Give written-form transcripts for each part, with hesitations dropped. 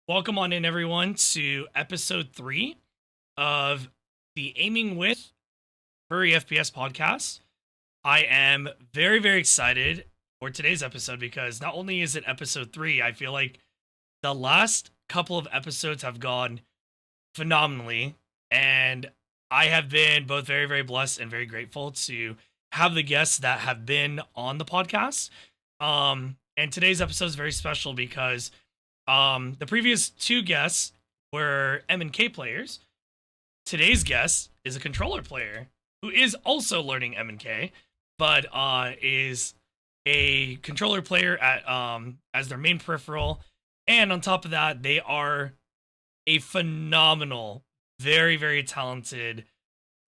Welcome on in, everyone, to episode 3 of the Aiming with Furry FPS podcast. I am very, very excited for today's episode because not only is it episode 3, I feel like the last couple of episodes have gone phenomenally, and I have been both very, very blessed and very grateful to have the guests that have been on the podcast. And today's episode is very special because the previous two guests were M&K players. Today's guest is a controller player who is also learning M&K, but is a controller player at as their main peripheral. And on top of that, they are a phenomenal, very, very talented,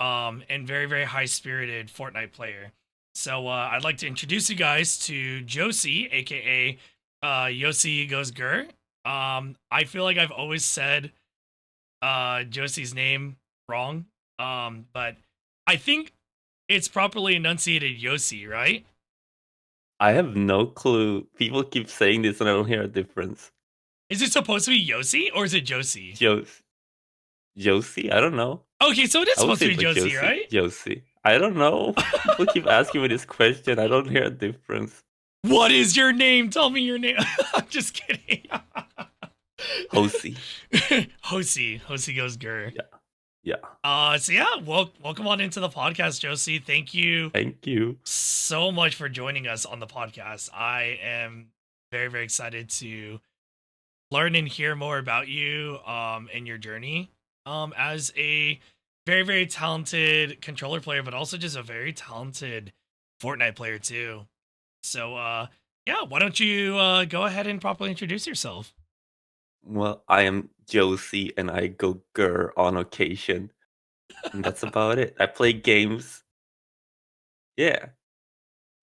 and very, very high-spirited Fortnite player. So I'd like to introduce you guys to Josie, aka JosiGoesGrr. I feel like I've always said Josie's name wrong. But I think it's properly enunciated Yosi, right? I have no clue. People keep saying this and I don't hear a difference. Is it supposed to be Yosi or is it Josie? Josie? I don't know. Okay, so it is I would supposed say to be it's like Josie, Josie. right? Josie. I don't know. People keep asking me this question. I don't hear a difference. What is your name? Tell me your name. I'm just kidding. Hosie. Hosie goes Gurr. Yeah. Yeah. So yeah, welcome on into the podcast, Josie. Thank you Thank you. so much for joining us on the podcast. I am very, very excited to learn and hear more about you and your journey as a very, very talented controller player, but also just a very talented Fortnite player too. So yeah, why don't you go ahead and properly introduce yourself? Well, I am Josie and I go grr on occasion. And that's about it. I play games. Yeah. I have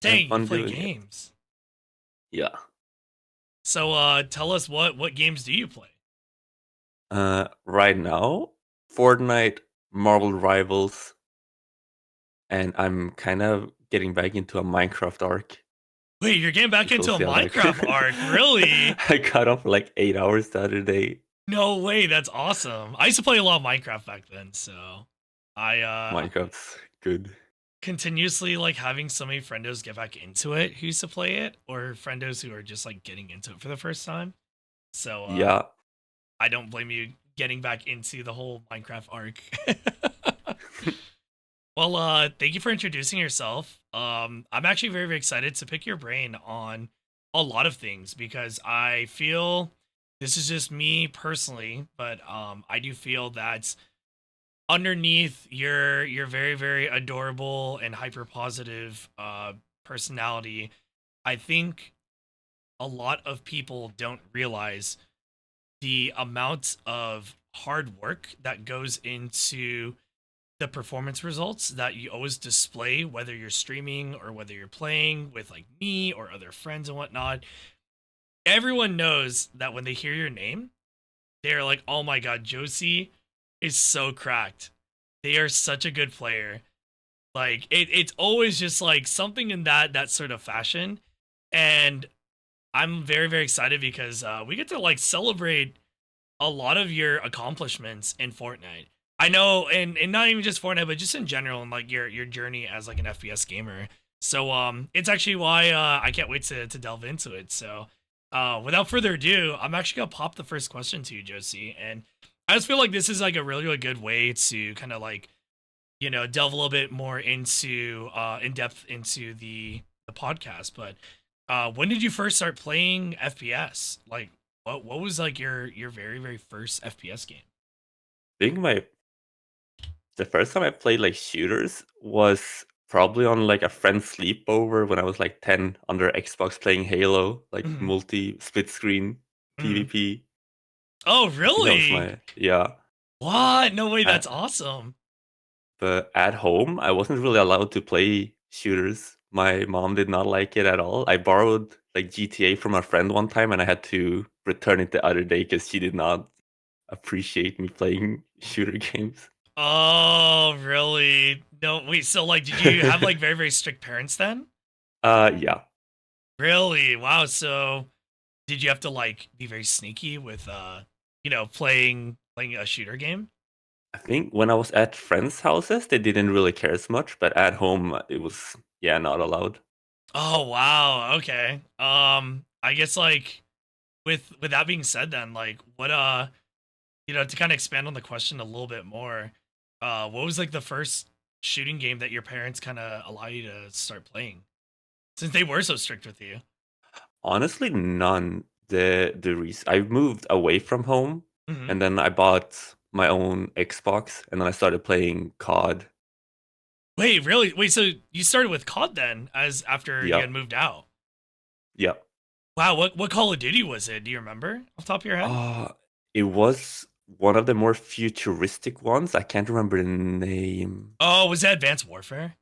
Dang, you fun play doing it. games. Yeah. So tell us what games do you play? Right now, Fortnite, Marvel Rivals, and I'm kind of getting back into a Minecraft arc. Wait, you're getting back Which we'll into a see how that Minecraft arc, really? I got off like 8 hours the other day. No way, that's awesome. I used to play a lot of Minecraft back then, so I Minecraft's good. continuously like having so many friendos get back into it who used to play it, or friendos who are just like getting into it for the first time. So Yeah. I don't blame you getting back into the whole Minecraft arc. Well, thank you for introducing yourself. I'm actually very, very excited to pick your brain on a lot of things because I feel this is just me personally, but I do feel that underneath your very, very adorable and hyper positive personality, I think a lot of people don't realize the amount of hard work that goes into the performance results that you always display, whether you're streaming or whether you're playing with like me or other friends and whatnot. Everyone knows that when they hear your name, they're like, oh my god, Josie is so cracked. They are such a good player. Like it's always just like something in that sort of fashion. And I'm very, very excited because we get to like celebrate a lot of your accomplishments in Fortnite. I know, and not even just Fortnite, but just in general, and like your journey as like an FPS gamer. So it's actually why I can't wait to delve into it. So without further ado, I'm actually gonna pop the first question to you, Josie, and I just feel like this is like a really, really good way to kind of like delve a little bit more into in depth into the podcast. But when did you first start playing FPS? Like what was like your very, very first FPS game? I think the first time I played like shooters was probably on like a friend's sleepover when I was like 10 under Xbox playing Halo, like Mhm. multi split screen Mhm. PvP. Oh, I think that was really? my yeah. What? No way, Uh, that's awesome. But at home, I wasn't really allowed to play shooters. My mom did not like it at all. I borrowed like GTA from a friend one time and I had to return it the other day because she did not appreciate me playing shooter games. Oh, really? No, wait, so like did you have like very, very strict parents then? Yeah. Really? Wow, so did you have to like be very sneaky with playing a shooter game? I think when I was at friends' houses, they didn't really care as much, but at home, it was, yeah, not allowed. Oh wow, okay. I guess like with that being said, then like what to kind of expand on the question a little bit more, what was like the first shooting game that your parents kind of allow you to start playing since they were so strict with you? Honestly, none. I moved away from home, Hmm. and then I bought my own Xbox, and then I started playing COD. Wait, really? Wait, so you started with COD then, as after you had Yep, moved out? yep. Wow, what Call of Duty was it? Do you remember off the top of your head? Uh, it was one of the more futuristic ones. I can't remember the name. Oh, was that Advanced Warfare?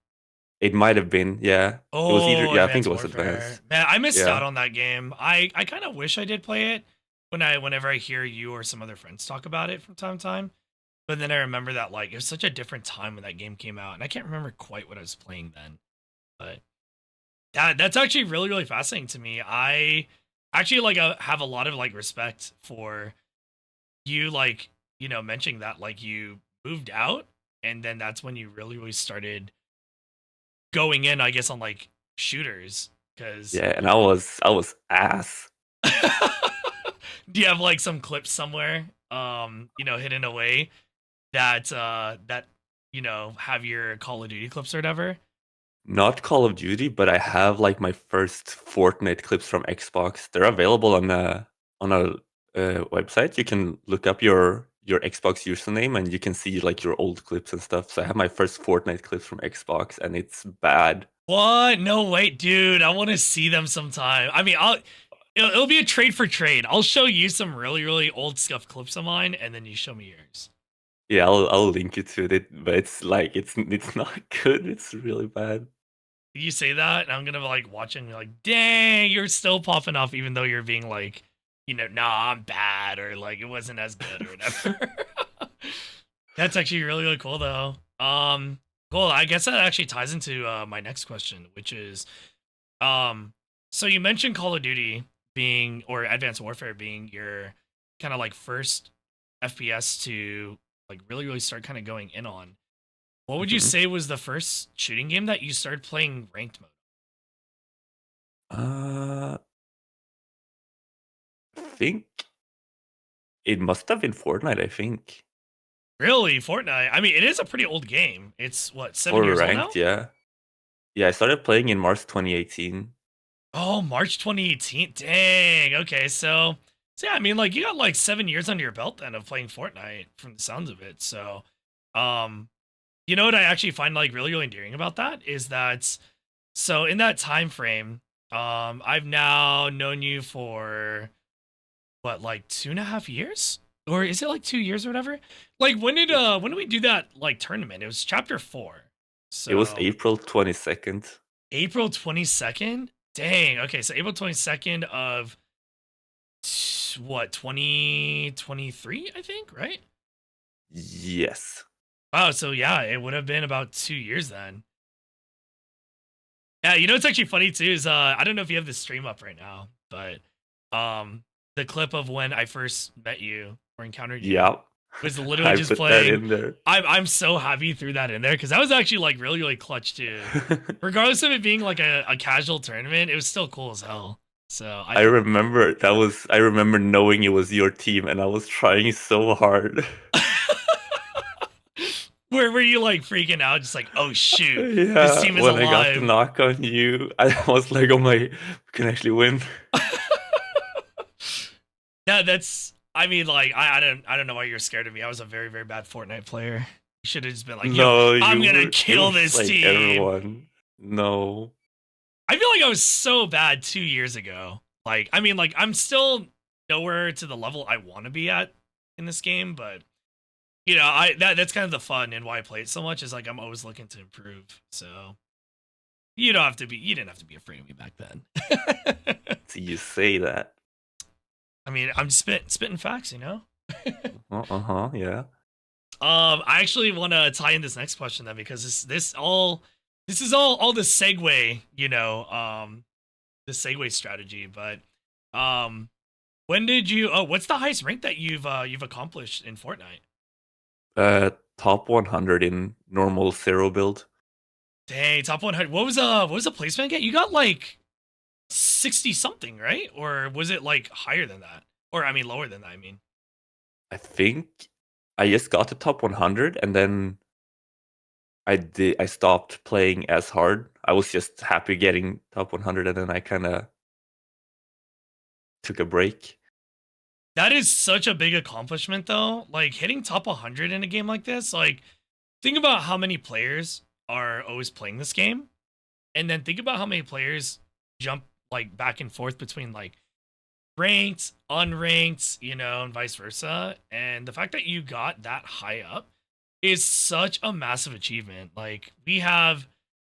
It might have been, yeah. It was either, Oh, yeah, I think Advanced it was Warfare. Advanced. Man, I missed Yeah. out on that game. I kind of wish I did play it whenever I hear you or some other friends talk about it from time to time. But then I remember that like it was such a different time when that game came out, and I can't remember quite what I was playing then. But that's actually really really fascinating to me. I actually like have a lot of like respect for you, like mentioning that like you moved out, and then that's when you really really started going in, I guess, on like shooters because Yeah, and I was ass. do you have like some clips somewhere hidden away that have your Call of Duty clips or whatever? Not Call of Duty, but I have like my first Fortnite clips from Xbox. They're available on a website. You can look up your Xbox username and you can see like your old clips and stuff. So I have my first Fortnite clips from Xbox, and it's bad. What? No, wait, dude. I want to see them sometime. I mean, it'll be a trade for trade. I'll show you some really really old scuff clips of mine, and then you show me yours. Yeah, I'll link you to it, but it's like it's not good. It's really bad. You say that, and I'm gonna like watch it and be like, dang, you're still popping off, even though you're being like, nah, I'm bad, or like it wasn't as good or whatever. That's actually really really cool though. Cool. I guess that actually ties into my next question, which is, um, so you mentioned Call of Duty being or Advanced Warfare being your kind of like first FPS to like really really start kind of going in on. What would you Mhm. say was the first shooting game that you started playing ranked mode? I think it must have been Fortnite, I think. Really, Fortnite? I mean, it is a pretty old game. It's what, seven For years old ranked, now? yeah. Yeah, I started playing in March 2018. Oh, March 2018. Dang. Okay, so yeah, I mean, like you got like 7 years under your belt then of playing Fortnite from the sounds of it. So, um, you know what I actually find like really really endearing about that is that so in that time frame, I've now known you for what, like 2.5 years, or is it like 2 years or whatever? Like when did we do that like tournament? It was chapter 4, It was so April 22nd. April 22nd. Dang. Okay, so April 22nd of what, 2023, I think, right? Yes. Wow, so yeah, it would have been about 2 years then. Yeah, it's actually funny too is I don't know if you have the stream up right now, but um the clip of when I first met you or encountered you Yep. was literally I just put that playing. in there. I'm so happy you threw that in there because that was actually like really really clutch too. Regardless of it being like a casual tournament, it was still cool as hell. So I think I remember knowing it was your team and I was trying so hard. where were you like freaking out, just like, oh shoot, this Yeah, team is when I got the alive. knock on you, I was like, oh my, we can actually win. Yeah, that's. I mean, like, I don't know why you're scared of me. I was a very very bad Fortnite player. You should have just been like, yo, No, I'm you gonna were, it kill was this like team. everyone. No. I feel like I was so bad 2 years ago. Like, I mean, like, I'm still nowhere to the level I want to be at in this game, but that's kind of the fun and why I play it so much is like I'm always looking to improve. So you didn't have to be afraid of me back then. So you say that. I mean, I'm spitting facts. Uh-huh, yeah. I actually want to tie in this next question then because this is all the segue, the segue strategy, but um When did you? Oh, what's the highest rank that you've accomplished in Fortnite? Top 100 in normal zero build. Dang, top 100. What was the placement again? You got like 60 something, right? Or was it like higher than that? Or I mean lower than that, I mean. I think I just got to top 100 and then I stopped playing as hard. I was just happy getting top 100 and then I kind of took a break. That is such a big accomplishment though. Like hitting top 100 in a game like this, like think about how many players are always playing this game and then think about how many players jump like back and forth between like ranked, unranked, and vice versa. And the fact that you got that high up is such a massive achievement. Like we have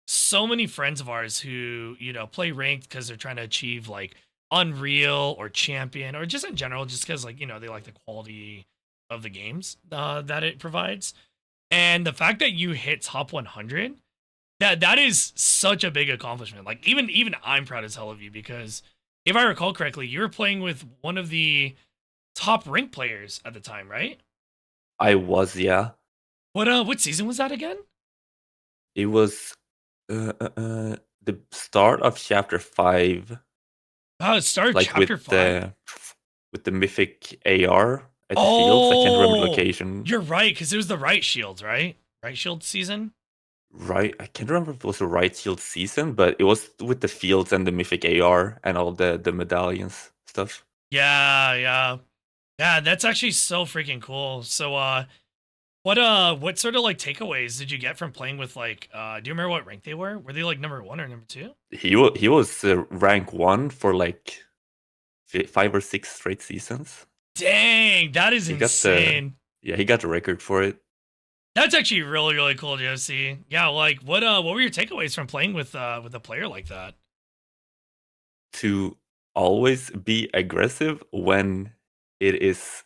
so many friends of ours who, play ranked because they're trying to achieve like Unreal or Champion or just in general, just because like, they like the quality of the games that it provides. And the fact that you hit top 100, that is such a big accomplishment. Like even I'm proud as hell of you because if I recall correctly, you were playing with one of the top rank players at the time, right? I was, yeah. What season was that again? It was the start of chapter 5, Oh, it started like chapter 5. with the mythic AR at the fields. I can't remember the Oh, location. you're right, because it was the right shields, right? Right shield season. Right, I can't remember if it was the right shield season, but it was with the fields and the mythic AR and all the medallions stuff. Yeah, yeah, yeah. That's actually so freaking cool. So, what sort of like takeaways did you get from playing with like? Do you remember what rank they were? Were they like number one or number two? He was rank 1 for like 5 or 6 straight seasons. Dang, that is He got the insane. Yeah, he got the record for it. That's actually really really cool, Josie. Yeah, like what were your takeaways from playing with a player like that? To always be aggressive when it is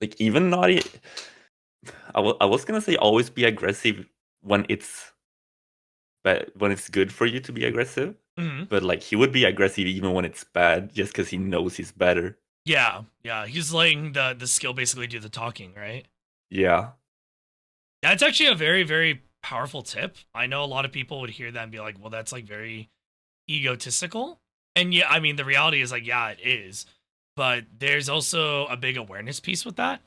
like even not. I was gonna say always be aggressive when it's good for you to be aggressive, Hmm. but like he would be aggressive even when it's bad, just because he knows he's better. Yeah, yeah. He's letting the skill basically do the talking, right? Yeah, That's actually a very, very powerful tip. I know a lot of people would hear that and be like, well, that's like very egotistical. And yeah, I mean, the reality is like, yeah, it is. But there's also a big awareness piece with that.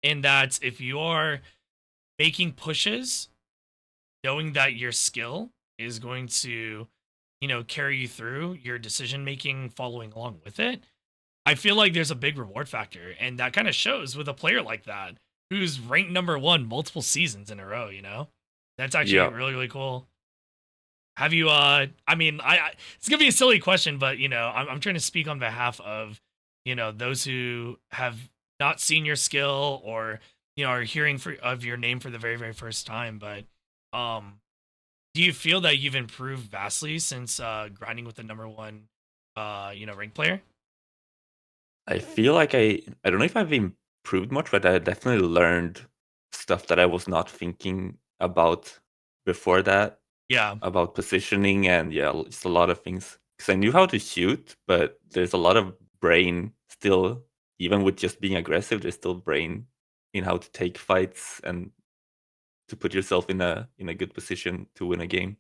In that if you are making pushes, knowing that your skill is going to, carry you through your decision making following along with it, I feel like there's a big reward factor, and that kind of shows with a player like that who's ranked number one multiple seasons in a row. That's actually yeah. really really cool. Have you? I mean, it's gonna be a silly question, but I'm trying to speak on behalf of those who have not seen your skill or are hearing of your name for the very very first time. But um, do you feel that you've improved vastly since grinding with the number one rank player? I feel like I don't know if I've improved much, but I definitely learned stuff that I was not thinking about before that, Yeah. about positioning and yeah, just a lot of things. Because I knew how to shoot, but there's a lot of brain still, even with just being aggressive. There's still brain in how to take fights and to put yourself in a good position to win a game.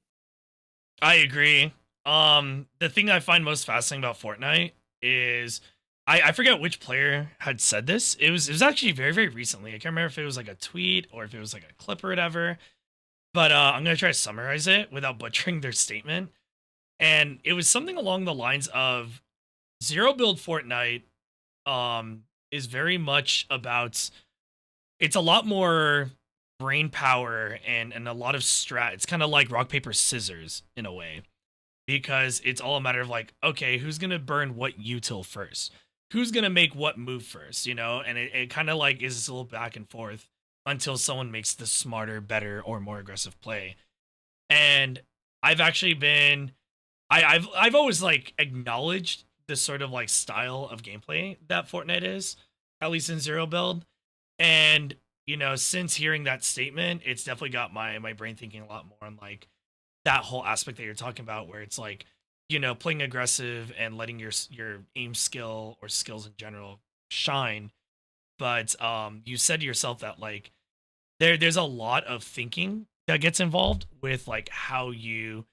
I agree. The thing I find most fascinating about Fortnite is I forget which player had said this. It was actually very, very recently. I can't remember if it was like a tweet or if it was like a clip or whatever. But I'm gonna try to summarize it without butchering their statement. And it was something along the lines of zero build Fortnite is very much about it's a lot more brain power and a lot of strat. It's kind of like rock, paper, scissors in a way because it's all a matter of like, okay, who's gonna burn what util first? Who's gonna make what move first? And it kind of like is a little back and forth until someone makes the smarter, better, or more aggressive play. And I've actually been, I've always like acknowledged this sort of like style of gameplay that Fortnite is, at least in zero build. And since hearing that statement, it's definitely got my brain thinking a lot more on like that whole aspect that you're talking about where it's like playing aggressive and letting your aim skill or skills in general shine. But you said to yourself that like there's a lot of thinking that gets involved with like how you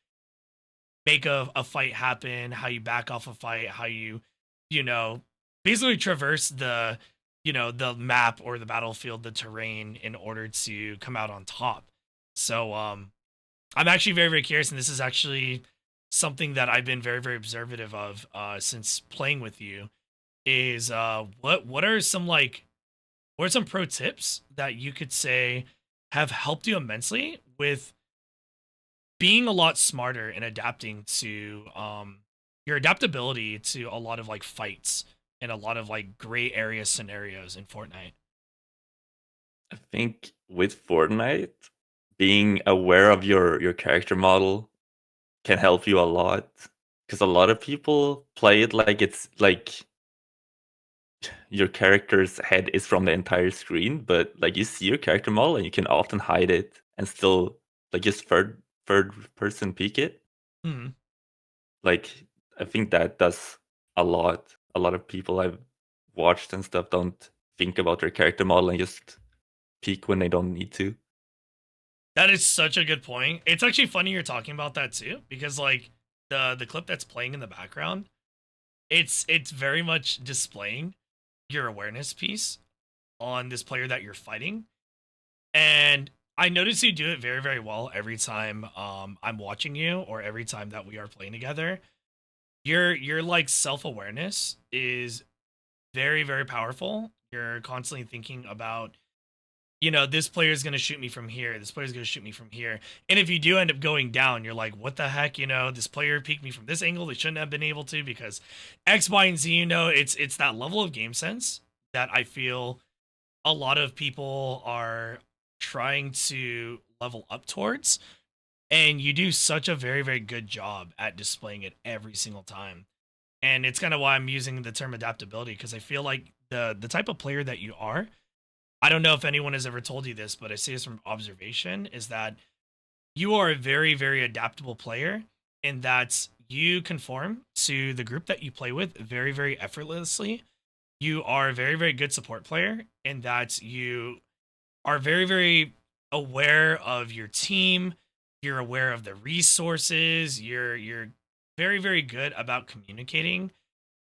make a fight happen, how you back off a fight, how you know, basically traverse the map or the battlefield, the terrain in order to come out on top. So I'm actually very, very curious, and this is actually something that I've been very, very observative of since playing with you. Is what are some like what are some pro tips that you could say have helped you immensely with being a lot smarter and adapting to your adaptability to a lot of like fights and a lot of like gray area scenarios in Fortnite? I think with Fortnite, being aware of your character model can help you a lot because a lot of people play it like it's like your character's head is from the entire screen, but like you see your character model and you can often hide it and still like just third person peek it. Hmm. Like I think that does a lot. A lot of people I've watched and stuff don't think about their character model and just peek when they don't need to. That is such a good point. It's actually funny you're talking about that too, because like the clip that's playing in the background, it's very much displaying your awareness piece on this player that you're fighting. And I notice you do it very, very well every time I'm watching you or every time that we are playing together. Your like self-awareness is very, very powerful. You're constantly thinking about, this player is going to shoot me from here. This player is going to shoot me from here. And if you do end up going down, you're like, what the heck? This player peeked me from this angle. They shouldn't have been able to because X, Y, and Z. It's that level of game sense that I feel a lot of people are trying to level up towards. And you do such a very, very good job at displaying it every single time. And it's kind of why I'm using the term adaptability, because I feel like the type of player that you are, I don't know if anyone has ever told you this, but I see this from observation, is that you are a very, very adaptable player in that you conform to the group that you play with very, very effortlessly. You are a very, very good support player in that you are very, very aware of your team. You're aware of the resources. You're very, very good about communicating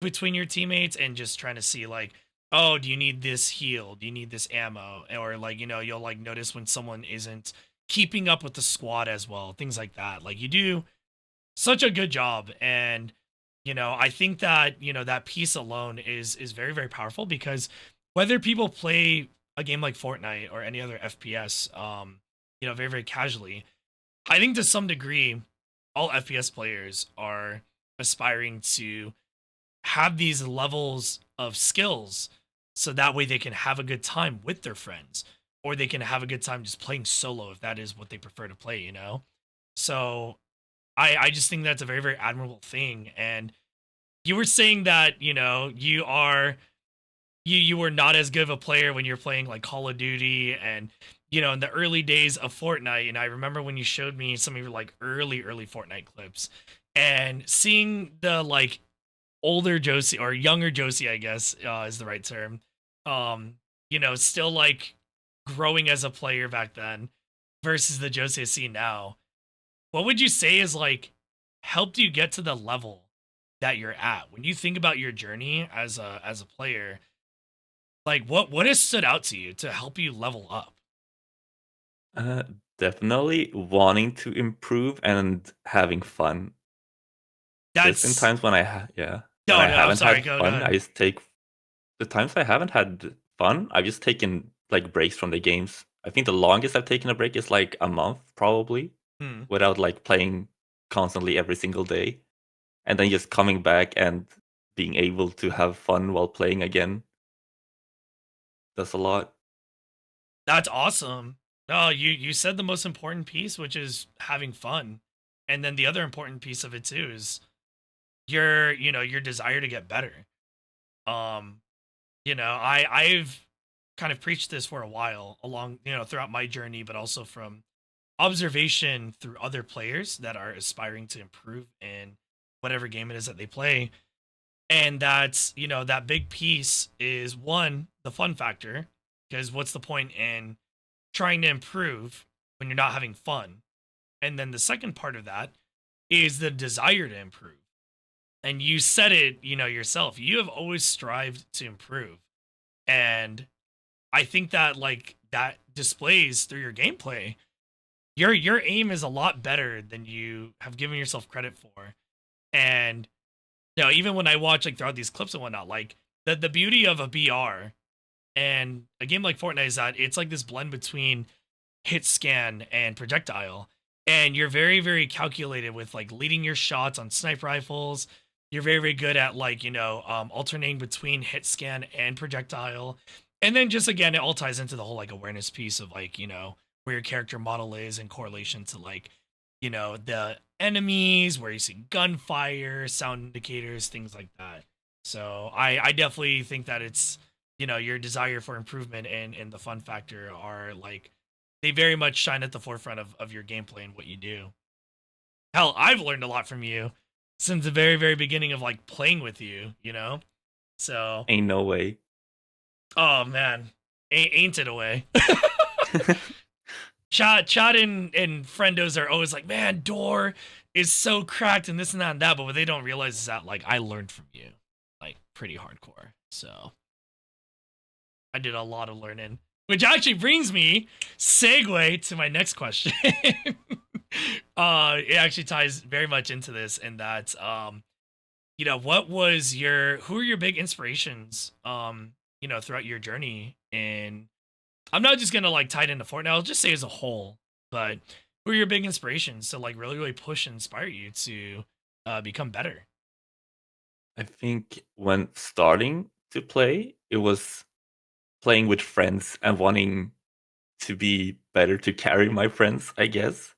between your teammates and just trying to see like, oh, do you need this heal? Do you need this ammo? Or like, you'll like notice when someone isn't keeping up with the squad as well, things like that. Like you do such a good job. And I think that that piece alone is very, very powerful, because whether people play a game like Fortnite or any other FPS very, very casually, I think to some degree all FPS players are aspiring to have these levels of skills so that way they can have a good time with their friends, or they can have a good time just playing solo if that is what they prefer to play. So I just think that's a very, very admirable thing. And you were saying that you were not as good of a player when you're playing like Call of Duty and in the early days of Fortnite. And I remember when you showed me some of your like early Fortnite clips, and seeing the like older Josie, or younger Josie, I guess is the right term. Still like growing as a player back then versus the Josie I see now. What would you say is like helped you get to the level that you're at? When you think about your journey as a player, like what has stood out to you to help you level up? Uh, Definitely wanting to improve and having fun. There's been That's times when yeah, when no, I no. I'm haven't sorry. had Go fun, I ahead. just take the times I haven't had fun, I've just taken like breaks from the games. I think the longest I've taken a break is like a month, probably, Hmm. without like playing constantly every single day, and then just coming back and being able to have fun while playing again. That's a lot. That's awesome. No, you said the most important piece, which is having fun, and then the other important piece of it too is your desire to get better. Um, I've kind of preached this for a while along throughout my journey, but also from observation through other players that are aspiring to improve in whatever game it is that they play. And that's, that big piece is one, the fun factor, because what's the point in trying to improve when you're not having fun? And then the second part of that is the desire to improve. And you said it, yourself. You have always strived to improve. And I think that like that displays through your gameplay. Your aim is a lot better than you have given yourself credit for. And even when I watch like throughout these clips and whatnot, like the beauty of a BR and a game like Fortnite is that it's like this blend between hit scan and projectile. And you're very, very calculated with like leading your shots on sniper rifles. You're very, very good at like, alternating between hit scan and projectile. And then just again, it all ties into the whole like awareness piece of like, where your character model is in correlation to like, the enemies, where you see gunfire, sound indicators, things like that. So I definitely think that it's, your desire for improvement and the fun factor are like, they very much shine at the forefront of your gameplay and what you do. Hell, I've learned a lot from you since the very, very beginning of like playing with you, So, Ain't no way. oh man, ain't it a way? Chad and friendos are always like, man, Door is so cracked and this and that and that, but what they don't realize is that like I learned from you, like pretty hardcore. So I did a lot of learning, which actually brings me segue to my next question. It actually ties very much into this, and that who are your big inspirations, throughout your journey? And I'm not just gonna like tie it into Fortnite. I'll just say as a whole, but who are your big inspirations to like really, really push and inspire you to become better? I think when starting to play, it was playing with friends and wanting to be better to carry my friends, I guess.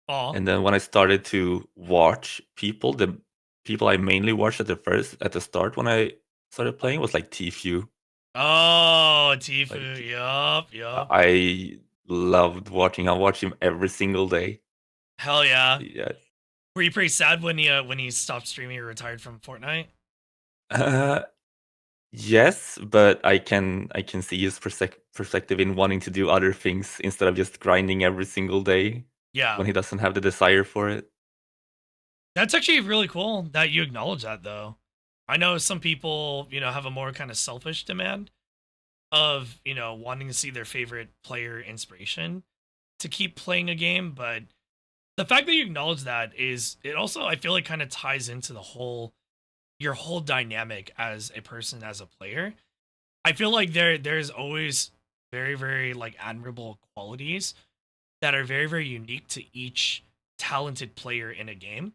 Oh, And then when I started to watch people, the people I mainly watched at the start when I started playing was like Tfue. oh, Tifu, Like yup. I loved watching. I watch him every single day. Hell yeah. Yeah. Were you pretty sad when he stopped streaming or retired from Fortnite? Uh, yes, but I can see his perspective in wanting to do other things instead of just grinding every single day Yeah. when he doesn't have the desire for it. That's actually really cool that you acknowledge that though. I know some people, have a more kind of selfish demand of, wanting to see their favorite player inspiration to keep playing a game, but the fact that you acknowledge that is it also I feel like kind of ties into the whole your whole dynamic as a person as a player. I feel like there's always very, very like admirable qualities that are very, very unique to each talented player in a game.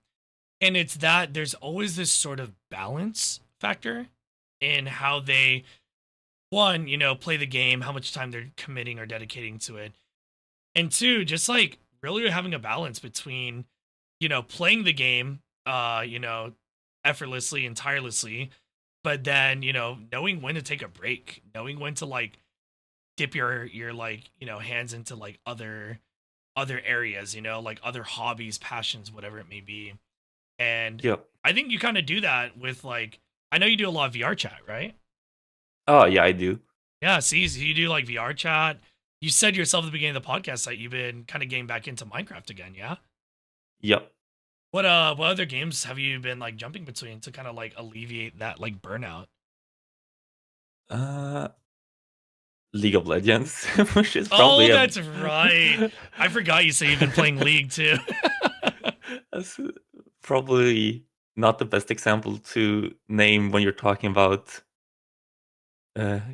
And it's that there's always this sort of balance factor in how they one, play the game, how much time they're committing or dedicating to it. And two, just like really having a balance between, playing the game effortlessly and tirelessly, but then, knowing when to take a break, knowing when to like dip your like, hands into like other areas, like other hobbies, passions, whatever it may be. And Yep. I think you kind of do that with like I know you do a lot of VR chat, right? Oh yeah, I do. Yeah, see, so you do like VR chat. You said yourself at the beginning of the podcast that you've been kind of getting back into Minecraft again, yeah? Yep. What other games have you been like jumping between to kind of like alleviate that like burnout? Uh, League of Legends, which is Oh, probably that's right. I forgot you say you've been playing League too. that's probably not the best example to name when you're talking about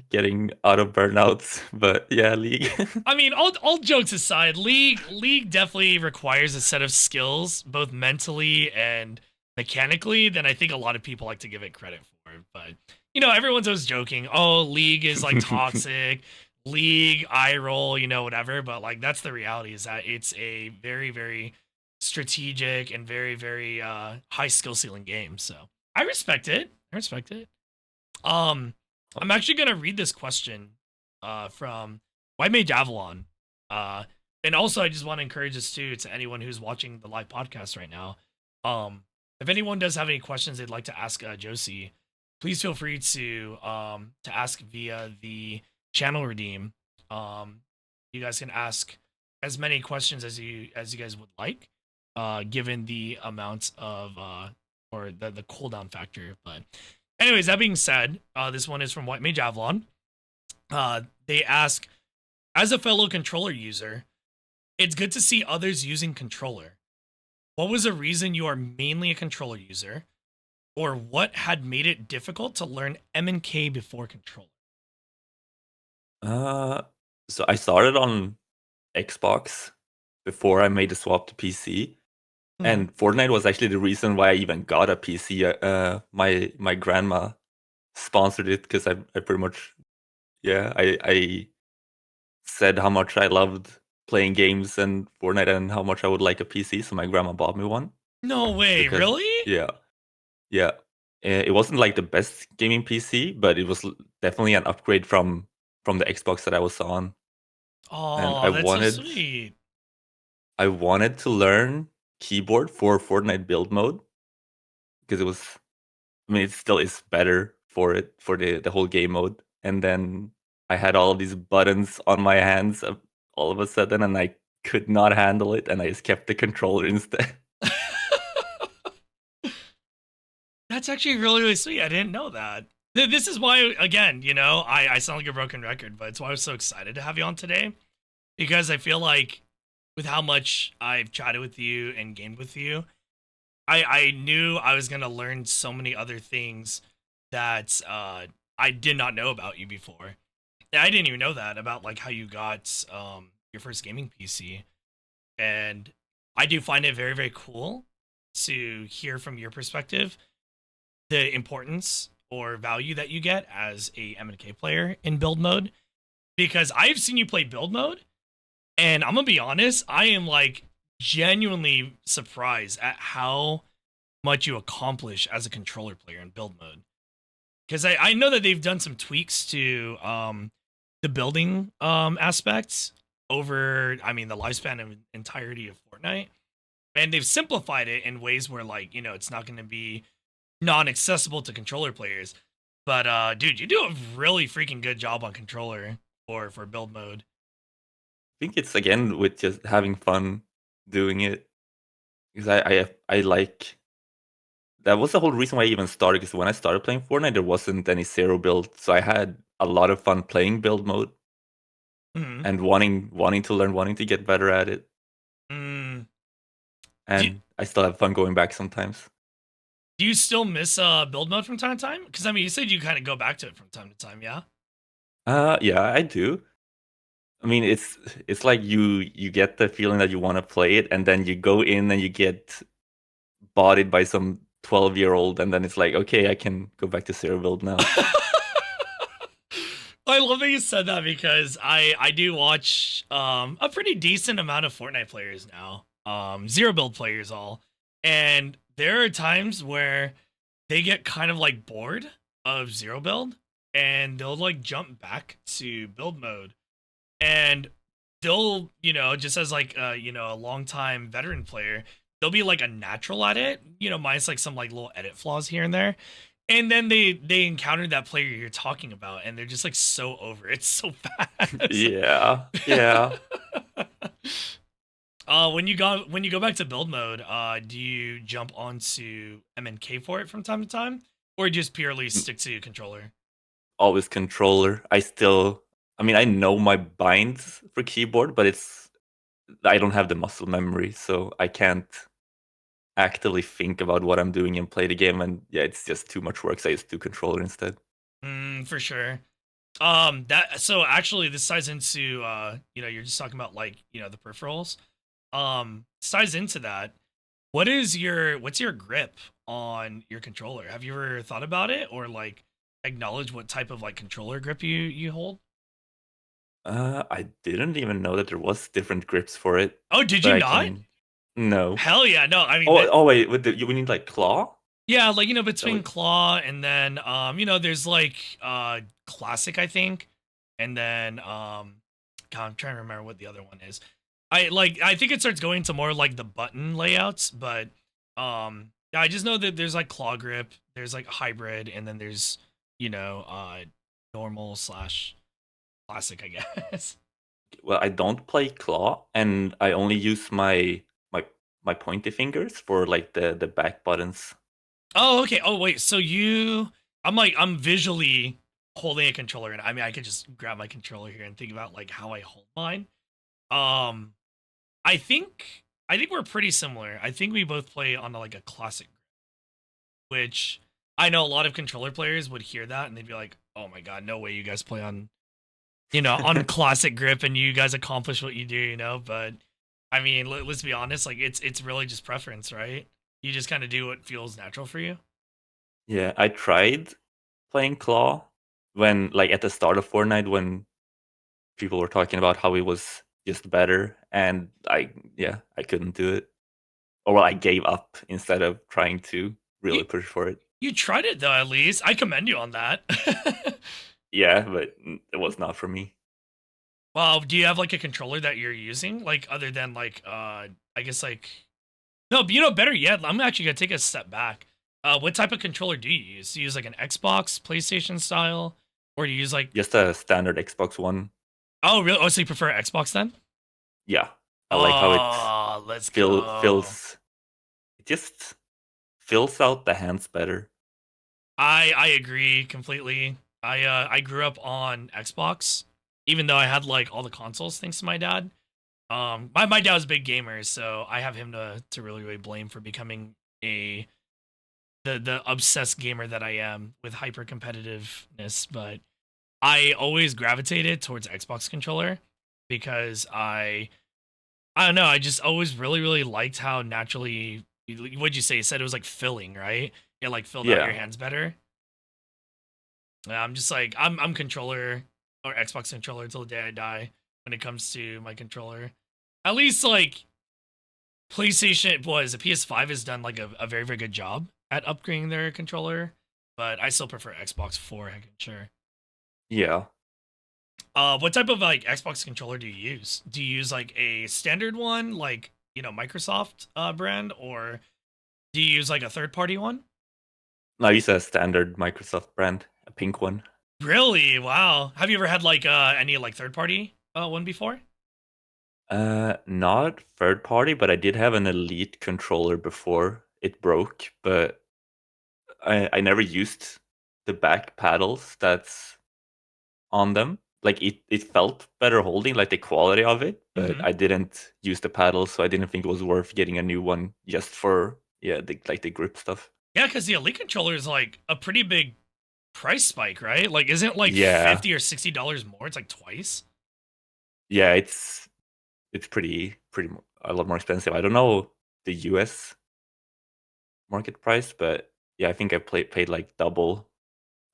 getting out of burnouts, but yeah, League. I mean, all jokes aside, League definitely requires a set of skills, both mentally and mechanically, than I think a lot of people like to give it credit for. But everyone's always joking, oh, League is like toxic, League eye roll, whatever. But like that's the reality is that it's a very, very strategic and very, very high skill ceiling game. So I respect it. I respect it. Um, I'm actually gonna read this question from White Mage Avalon. And also I just want to encourage this too to anyone who's watching the live podcast right now. Um, if anyone does have any questions they'd like to ask Josie, please feel free to ask via the channel redeem. You guys can ask as many questions as you guys would like, given the amount of or the cooldown factor. But anyways, that being said, this one is from White Mage Avalon. They ask, as a fellow controller user, it's good to see others using controller. What was the reason you are mainly a controller user, or what had made it difficult to learn M&K before controller? Uh, so I started on Xbox before I made the swap to PC, Hmm. and Fortnite was actually the reason why I even got a PC. My grandma sponsored it because I pretty much, yeah, I said how much I loved playing games and Fortnite and how much I would like a PC, so my grandma bought me one. No way, Because really? yeah, yeah, it wasn't like the best gaming PC, but it was definitely an upgrade from the Xbox that I was on. And Oh, that's so sweet. I wanted to learn keyboard for Fortnite build mode because it was, I mean, it still is better for it for the whole game mode. And then I had all these buttons on my hands all of a sudden, and I could not handle it, and I just kept the controller instead. That's actually really, really sweet. I didn't know that. This is why, again, I sound like a broken record, but it's why I was so excited to have you on today. Because I feel like with how much I've chatted with you and gamed with you, I knew I was going to learn so many other things that I did not know about you before. I didn't even know that about like how you got your first gaming PC. And I do find it very, very cool to hear from your perspective the importance or value that you get as a M&K player in build mode, because I've seen you play build mode, and I'm gonna be honest, I am like genuinely surprised at how much you accomplish as a controller player in build mode. Because I know that they've done some tweaks to the building aspects over, I mean, the lifespan and entirety of Fortnite, and they've simplified it in ways where, like, it's not going to be non-accessible to controller players. But dude, you do a really freaking good job on controller for build mode. I think it's again with just having fun doing it because I like that was the whole reason why I even started. Because when I started playing Fortnite, there wasn't any zero build, so I had a lot of fun playing build mode Mm-hmm. and wanting to learn, wanting to get better at it, Mm. Do you, and I still have fun going back sometimes. do you still miss build mode from time to time? Because I mean, you said you kind of go back to it from time to time, yeah. Yeah, I do. I mean, it's like you get the feeling that you want to play it, and then you go in and you get bodied by some 12-year-old, and then it's like, okay, I can go back to zero build now. I love that you said that because I do watch a pretty decent amount of Fortnite players now, zero build players all, and there are times where they get kind of like bored of zero build, and they'll like jump back to build mode, and they'll, just as like a long time veteran player, they'll be like a natural at it, minus like some like little edit flaws here and there. And then they encounter that player you're talking about, and they're just like so over it so fast. Yeah, yeah. When you go back to build mode, do you jump onto M&K for it from time to time, or just purely stick to controller? Always controller. I mean, I know my binds for keyboard, but I don't have the muscle memory, so I can't actively think about what I'm doing and play the game. And yeah, it's just too much work, so I just do controller instead. For sure. That so actually this ties into you're just talking about like the peripherals. This ties into that. What's your grip on your controller? Have you ever thought about it, or like acknowledge what type of like controller grip you hold? I didn't even know that there was different grips for it, Oh, did but you I not? can. No. Hell yeah, no. I mean, Oh, wait. We need like claw. yeah, like That between would claw and then there's like classic, I think, and then God, I'm trying to remember what the other one is. I think it starts going to more like the button layouts, but Yeah, I just know that there's like claw grip, there's like hybrid, and then there's you know normal slash classic, I guess. Well, I don't play claw, and I only use my my pointy fingers for like the back buttons. Oh, okay. Oh, wait. So I'm visually holding a controller, and I mean, I could just grab my controller here and think about like how I hold mine. Um, I think I think we're pretty similar. I think we both play on like a classic, which I know a lot of controller players would hear that and they'd be like, "Oh my god, no way you guys play on on classic grip and you guys accomplish what you do, But I mean, let's be honest, like it's really just preference, right? You just kind of do what feels natural for you. Yeah, I tried playing claw when like at the start of Fortnite when people were talking about how it was just better, and I couldn't do it. Or well, I gave up instead of trying to You really push for it. you tried it though, at least. I commend you on that. Yeah, but it was not for me. Well, do you have like a controller that you're using, like other than like I guess like no, but better yet, I'm actually gonna take a step back. What type of controller do you use? Do you use like an Xbox, PlayStation style, or do you use like Just a standard Xbox One. oh really? Oh, so you prefer Xbox then? Yeah, I like how it Oh, let's go. feels. It just fills out the hands better. I agree completely. I grew up on Xbox, even though I had like all the consoles thanks to my dad. My dad was a big gamer, so I have him to really blame for becoming a the obsessed gamer that I am with hyper competitiveness. But I always gravitated towards Xbox controller because I don't know, I just always really liked how naturally what'd you say? You said it was like filling, right? It like filled out your Yeah, hands better. I'm just like I'm controller or Xbox controller until the day I die when it comes to my controller. At least like PlayStation was a PS5 has done like a very good job at upgrading their controller, but I still prefer Xbox 4, heck sure. yeah. What type of like Xbox controller do you use? Do you use like a standard one, like Microsoft brand, or do you use like a third party one? I use a standard Microsoft brand, a pink one. Really? Wow. Have you ever had like any like third party one before? Not third party, but I did have an Elite controller before it broke, but I never used the back paddles that's on them. Like it felt better holding, like the quality of it, but Mm-hmm. I didn't use the paddles, so I didn't think it was worth getting a new one just for the grip stuff. Yeah, because the Elite controller is like a pretty big price spike, right? Like, isn't it like Yeah, $50 or $60 more? It's like twice. yeah, it's pretty a lot more expensive. I don't know the US market price, but yeah, I think I paid like double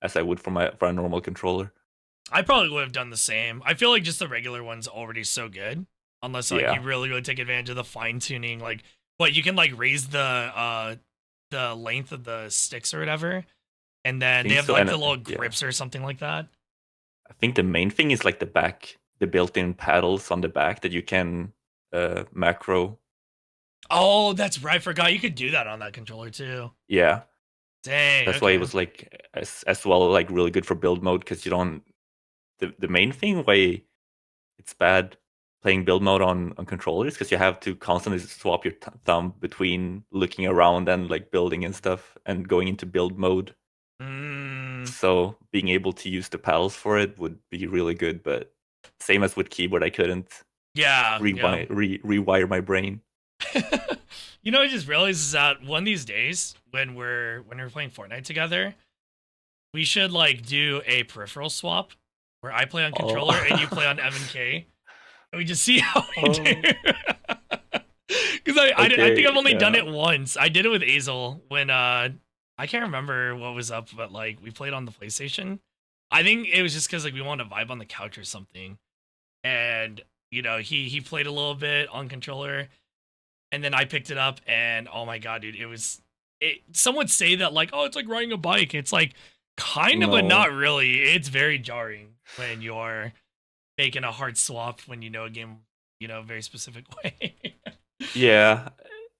as I would for a normal controller. I probably would have done the same. I feel like just the regular one's already so good, unless like you Yeah, really take advantage of the fine tuning. Like, what you can like raise the length of the sticks or whatever, and I then they think have so. like And the little yeah, grips or something like that. I think the main thing is like the built-in paddles on the back that you can macro. Oh, that's right. I forgot you could do that on that controller too. Yeah, Dang. that's why it Okay. was like as well like really good for build mode because you don't the main thing why it's bad playing build mode on controllers because you have to constantly swap your thumb between looking around and like building and stuff and going into build mode. Mm, So being able to use the paddles for it would be really good, but same as with keyboard, I couldn't yeah. Yeah. rewire my brain. I just realized is that one of these days when we're playing Fortnite together, we should like do a peripheral swap where I play on Oh, controller and you play on M&K, and we just see how we do. oh, Because I think I've okay, only done yeah. it once. I did it with Azel when I can't remember what was up, but like we played on the PlayStation. I think it was just because like we wanted to vibe on the couch or something, and he played a little bit on controller, and then I picked it up, and oh my god, dude, it was it. Some would say that like, oh, it's like riding a bike. It's like kind of, but No, not really. It's very jarring when you're making a hard swap when you know a game, a very specific way. yeah,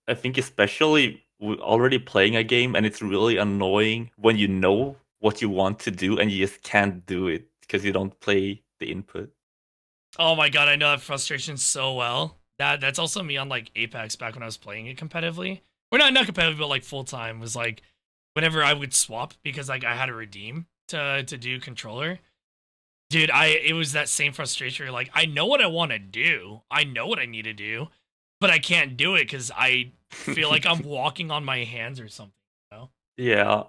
I think especially already playing a game and it's really annoying when you know what you want to do and you just can't do it because you don't play the input. Oh my god, I know that frustration so well. That's also me on like Apex back when I was playing it competitively. Or not competitively, but like full time was like whenever I would swap because like I had to redeem to do controller. Dude, it was that same frustration. Like I know what I want to do. I know what I need to do, but I can't do it because I feel like I'm walking on my hands or something, you know? Yeah.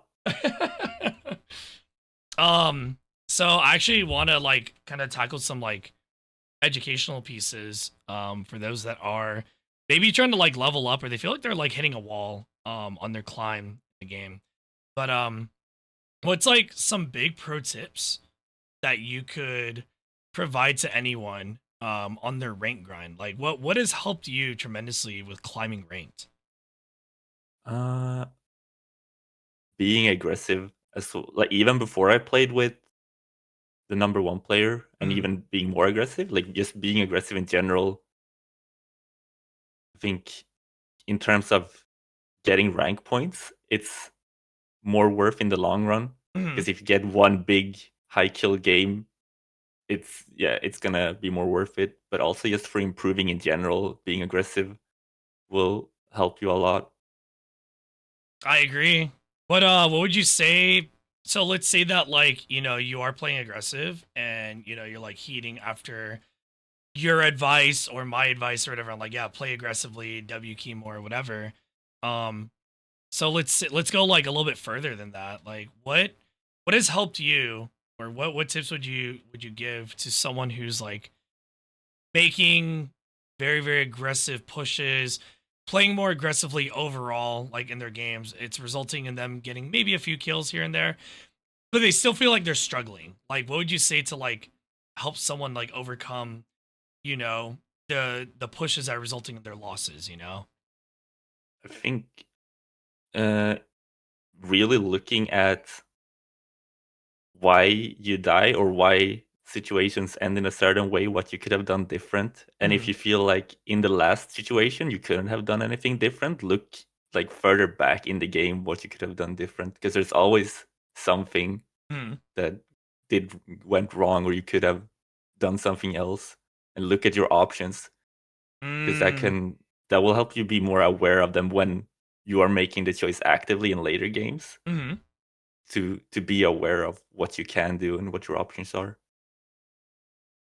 um so I actually want to like kind of tackle some like educational pieces for those that are maybe trying to like level up or they feel like they're like hitting a wall on their climb in the game. But what's like some big pro tips that you could provide to anyone on their rank grind? Like what has helped you tremendously with climbing ranked? Uh, being aggressive as well. Like even before I played with the number one player and Mm, even being more aggressive, like just being aggressive in general. I think in terms of getting rank points, it's more worth in the long run mm. because if you get one big high kill game, it's gonna be more worth it. But also just for improving in general, being aggressive will help you a lot. I agree. What would you say? So let's say that like, you know, you are playing aggressive and you know, you're like heating after your advice or my advice or whatever. I'm like, yeah, play aggressively, W key more, whatever. Um, so let's go like a little bit further than that. Like, what has helped you, or what tips would you give to someone who's like making very aggressive pushes, playing more aggressively overall, like in their games? It's resulting in them getting maybe a few kills here and there, but they still feel like they're struggling. Like, what would you say to like help someone like overcome, you know, the pushes that are resulting in their losses, you know? I think uh, really looking at why you die or why situations end in a certain way, what you could have done different. And if Mm, you feel like in the last situation you couldn't have done anything different, look like further back in the game what you could have done different because there's always something mm, that did went wrong or you could have done something else and look at your options because mm, that will help you be more aware of them when you are making the choice actively in later games mm. to be aware of what you can do and what your options are.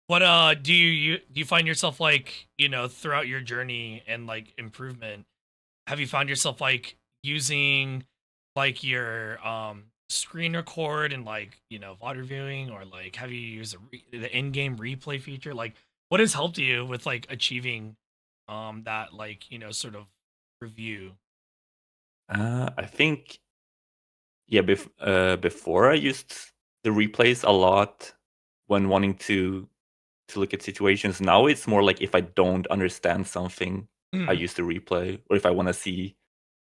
What do you find yourself like, you know, throughout your journey and like improvement, have you found yourself like using like your screen record and like, you know, VOD reviewing, or like have you used the in-game replay feature? Like what has helped you with like achieving that like, you know, sort of review? I think yeah. Before I used the replays a lot when wanting to look at situations. Now it's more like if I don't understand something, I Mm-hmm. use the replay, or if I want to see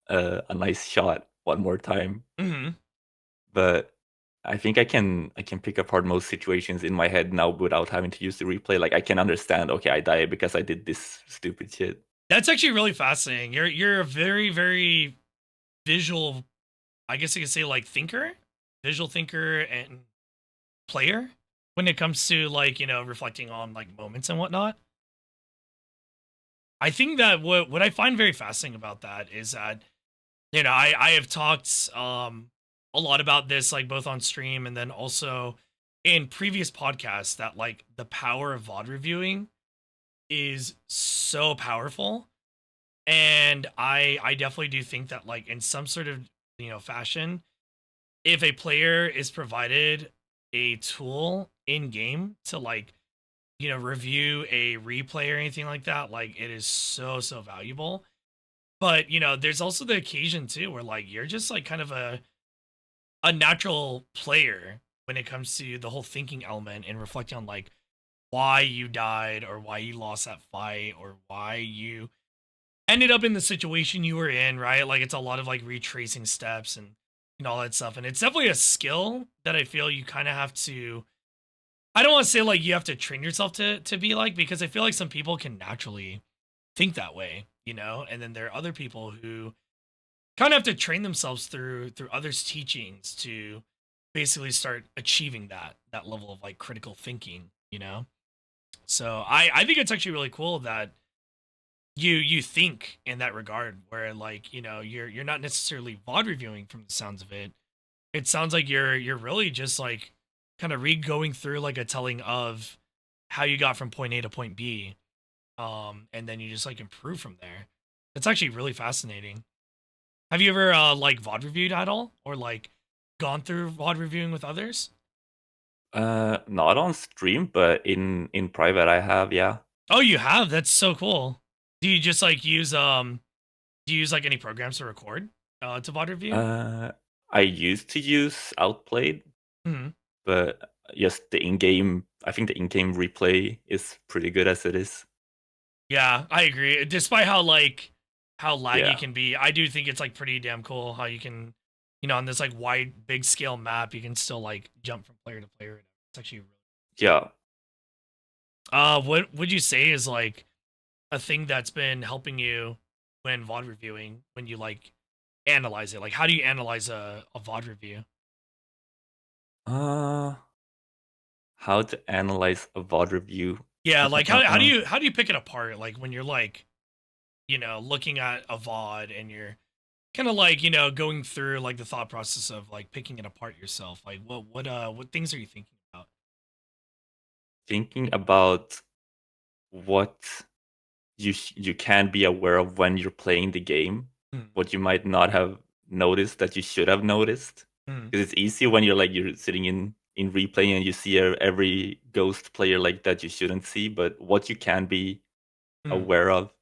a nice shot one more time. Mm-hmm. But I think I can pick apart most situations in my head now without having to use the replay. Like I can understand. Okay, I died because I did this stupid shit. That's actually really fascinating. You're a very visual, I guess you could say like thinker, visual thinker and player when it comes to like, you know, reflecting on like moments and whatnot. I think that what I find very fascinating about that is that, you know, I have talked a lot about this like both on stream and then also in previous podcasts that like the power of VOD reviewing is so powerful. And I definitely do think that like in some sort of, you know, fashion, if a player is provided a tool in game to like, you know, review a replay or anything like that, like it is so valuable. But you know, there's also the occasion too where like you're just like kind of a natural player when it comes to the whole thinking element and reflecting on like why you died or why you lost that fight or why you ended up in the situation you were in, right? Like it's a lot of like retracing steps and all that stuff. And it's definitely a skill that I feel you kind of have to, I don't want to say like you have to train yourself to be like, because I feel like some people can naturally think that way, you know? And then there are other people who kind of have to train themselves through others' teachings to basically start achieving that level of like critical thinking, you know. So I think it's actually really cool that you think in that regard, where like you're not necessarily VOD reviewing from the sounds of it. It sounds like you're really just like kind of going through like a telling of how you got from point A to point B, and then you just like improve from there. It's actually really fascinating. Have you ever like VOD reviewed at all, or like gone through VOD reviewing with others? Not on stream, but in private I have, yeah. Oh, you have. That's so cool. Do you just like use do you use like any programs to record to VOD review? Uh, I used to use Outplayed, Hmm. but yes, the in-game. I think the in-game replay is pretty good as it is. Yeah, I agree. Despite how laggy it Yeah, can be, I do think it's like pretty damn cool how you can, on this like wide, big scale map, you can still like jump from player to player. It's actually really. yeah. What would you say is like a thing that's been helping you when VOD reviewing, when you like analyze it? Like, how do you analyze a VOD review? Uh, how to analyze a VOD review? Yeah, Uh, uh, like uh, how do uh. you pick it apart? Like when you're like, looking at a VOD and you're kind of like, going through like the thought process of like picking it apart yourself. Like what things are you thinking about? Thinking about what you can be aware of when you're playing the game, Mm, what you might not have noticed that you should have noticed. mm, Because it's easy when you're sitting in replay and you see every ghost player like that you shouldn't see, but what you can be mm, aware of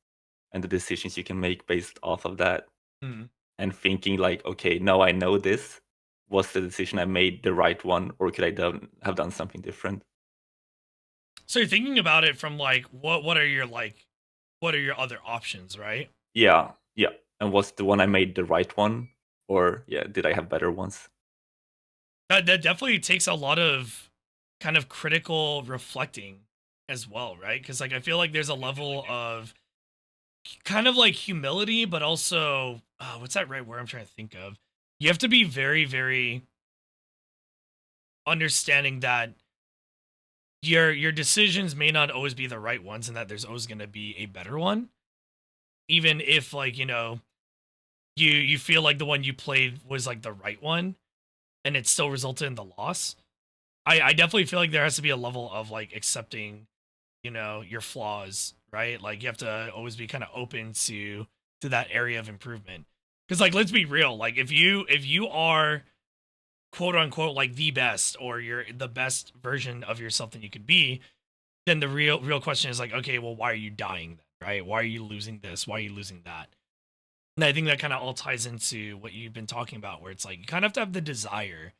and the decisions you can make based off of that, mm. and thinking like, okay, no, I know this. Was the decision I made the right one, or could have done something different? So you're thinking about it from like what are your other options, right? Yeah, yeah. And was the one I made the right one, or yeah, did I have better ones? That definitely takes a lot of kind of critical reflecting as well, right? Because like I feel like there's a level of kind of like humility, but also what's that right word I'm trying to think of? You have to be very, very understanding that your decisions may not always be the right ones, and that there's always going to be a better one, even if like you feel like the one you played was like the right one, and it still resulted in the loss. I definitely feel like there has to be a level of like accepting your flaws, right? Like you have to always be kind of open to that area of improvement, because like let's be real, like if you are quote unquote like the best, or you're the best version of yourself that you could be, then the real question is like, okay, well, why are you dying then, right? Why are you losing this? Why are you losing that? And I think that kind of all ties into what you've been talking about, where it's like you kind of have to have the desire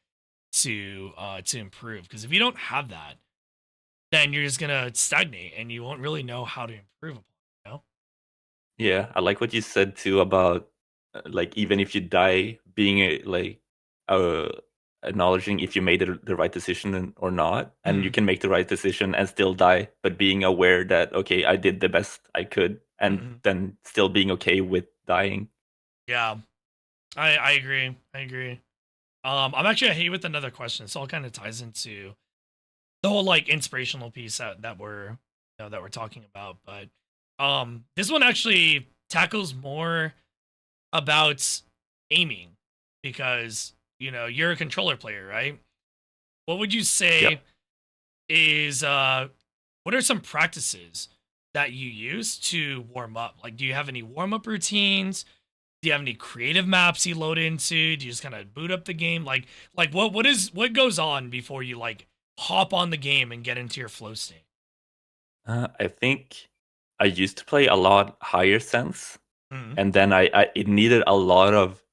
to improve, because if you don't have that, then you're just gonna stagnate and you won't really know how to improve upon it, Yeah, I like what you said too about like even if you die, being uh acknowledging if you made the right decision or not, and you Mm, can make the right decision and still die, but being aware that okay, I did the best I could, and mm. then still being okay with dying. Yeah, I agree. I agree. I'm actually hate with another question. So it all kind of ties into the whole like inspirational piece that we're talking about. But this one actually tackles more about aiming, because you're a controller player, right? What would you say Yep. is what are some practices that you use to warm up? Like, do you have any warm up routines? Do you have any creative maps you load into? Do you just kind of boot up the game? Like what goes on before you like hop on the game and get into your flow state? I think I used to play a lot higher sense, Mm, and then I it needed a lot of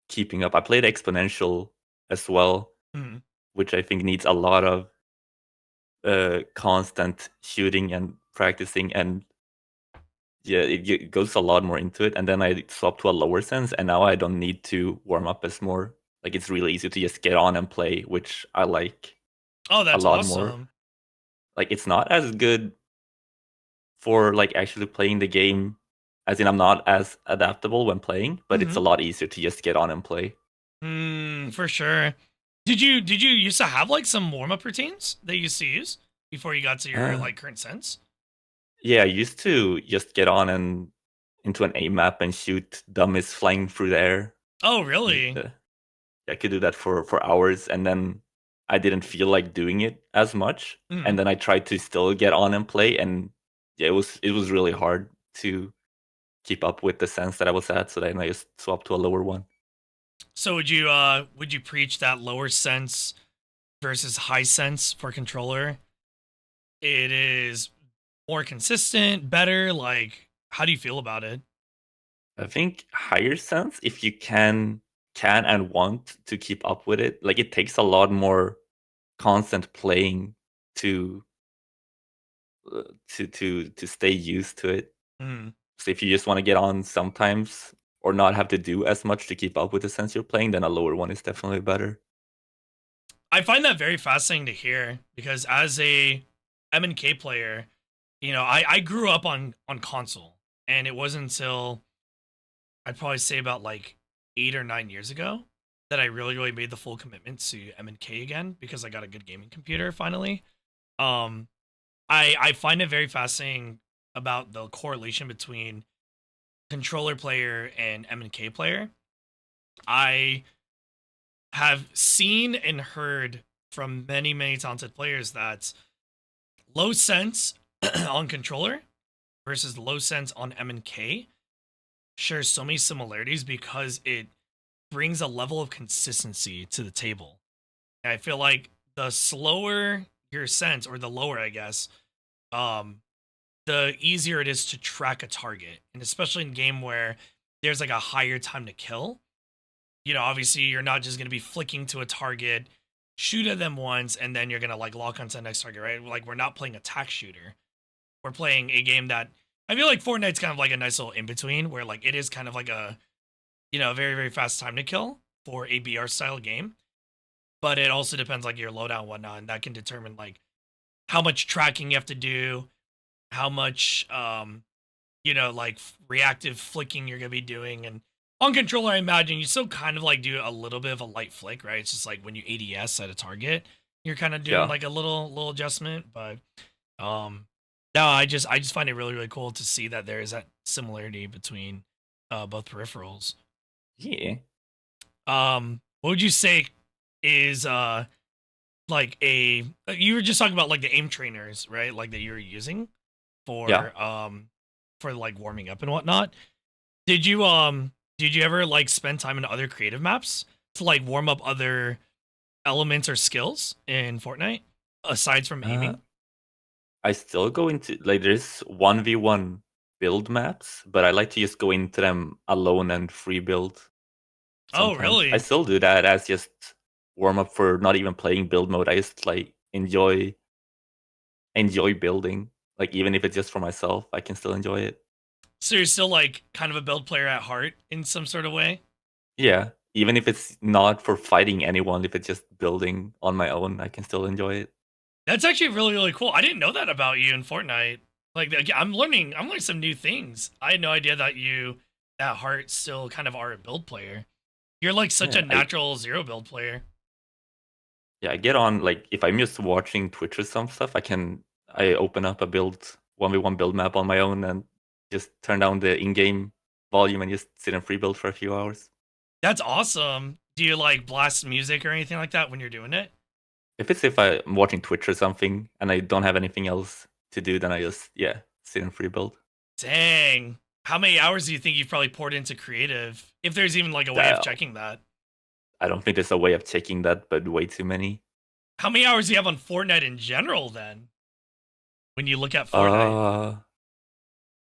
keeping up. I played exponential as well, mm. which I think needs a lot of constant shooting and practicing, and yeah, it goes a lot more into it. And then I swapped to a lower sense, and now I don't need to warm up as more. Like it's really easy to just get on and play, which I like Oh, a that's lot more. awesome. Like it's not as good for like actually playing the game As in, I'm not as adaptable when playing, but it's Mm-hmm. a lot easier to just get on and play. For sure. Did you used to have like some warm up routines that you used to use before you got to your Uh, like current sense? yeah, I used to just get on and into an A map and shoot dummies flying through the air. Oh, And, really? I could do that for hours, and then I didn't feel like doing it as much. Mm-hmm. And then I tried to still get on and play, and yeah, it was really hard to keep up with the sense that I was at. So then I just swapped to a lower one. So would you preach that lower sense versus high sense for controller? It is more consistent, better. Like, how do you feel about it? I think higher sense, if you can and want to keep up with it, like it takes a lot more constant playing to to stay used to it. Mm. So if you just want to get on sometimes or not have to do as much to keep up with the sense you're playing, then a lower one is definitely better. I find that very fascinating to hear because as a M&K player, I grew up on console, and it wasn't until I'd probably say about like 8 or 9 years ago that I really made the full commitment to M&K again because I got a good gaming computer finally. Um, I find it very fascinating about the correlation between controller player and M&K player. I have seen and heard from many talented players that low sense on controller versus low sense on M&K shares so many similarities because it brings a level of consistency to the table. And I feel like the slower your sense, or the lower, I guess, um, the easier it is to track a target, and especially in game where there's like a higher time to kill. Obviously you're not just gonna be flicking to a target, shoot at them once, and then you're gonna like lock onto the next target, right? Like we're not playing attack shooter. We're playing a game that I feel like Fortnite's kind of like a nice little in between, where like it is kind of like a very fast time to kill for a BR style game, but it also depends like your loadout and whatnot, and that can determine like how much tracking you have to do, how much like reactive flicking you're gonna be doing. And on controller, I imagine you still kind of like do a little bit of a light flick, right? It's just like when you ADS at a target, you're kind of doing Yeah. like a little adjustment. But um no, I just find it really cool to see that there is that similarity between both peripherals. Yeah. What would you say is like a you were just talking about like the aim trainers, right? Like that you're using Yeah. for like warming up and whatnot. Did you ever like spend time in other creative maps to like warm up other elements or skills in Fortnite aside from Uh, aiming? I still go into like there's 1v1 build maps, but I like to just go into them alone and free build Oh, sometimes. I really? still do that as just warm up for not even playing build mode. I just like enjoy building. Like even if it's just for myself, I can still enjoy it. So you're still like kind of a build player at heart in some sort of way? Yeah. Even if it's not for fighting anyone, if it's just building on my own, I can still enjoy it. That's actually really cool. I didn't know that about you in Fortnite. Like I'm learning some new things. I had no idea that you at heart still kind of are a build player. You're like such Yeah. a natural zero build player. I get on like if I'm just watching Twitch or some stuff, I open up a build 1v1 build map on my own and just turn down the in-game volume and just sit and free build for a few hours. That's awesome. Do you like blast music or anything like that when you're doing it? If I'm watching Twitch or something and I don't have anything else to do, then I just sit and free build. Dang. How many hours do you think you've probably poured into creative? If there's even like a way of Uh, checking that. I don't think there's a way of checking that, but way too many. How many hours do you have on Fortnite in general then? When you look at Fortnite? Uh,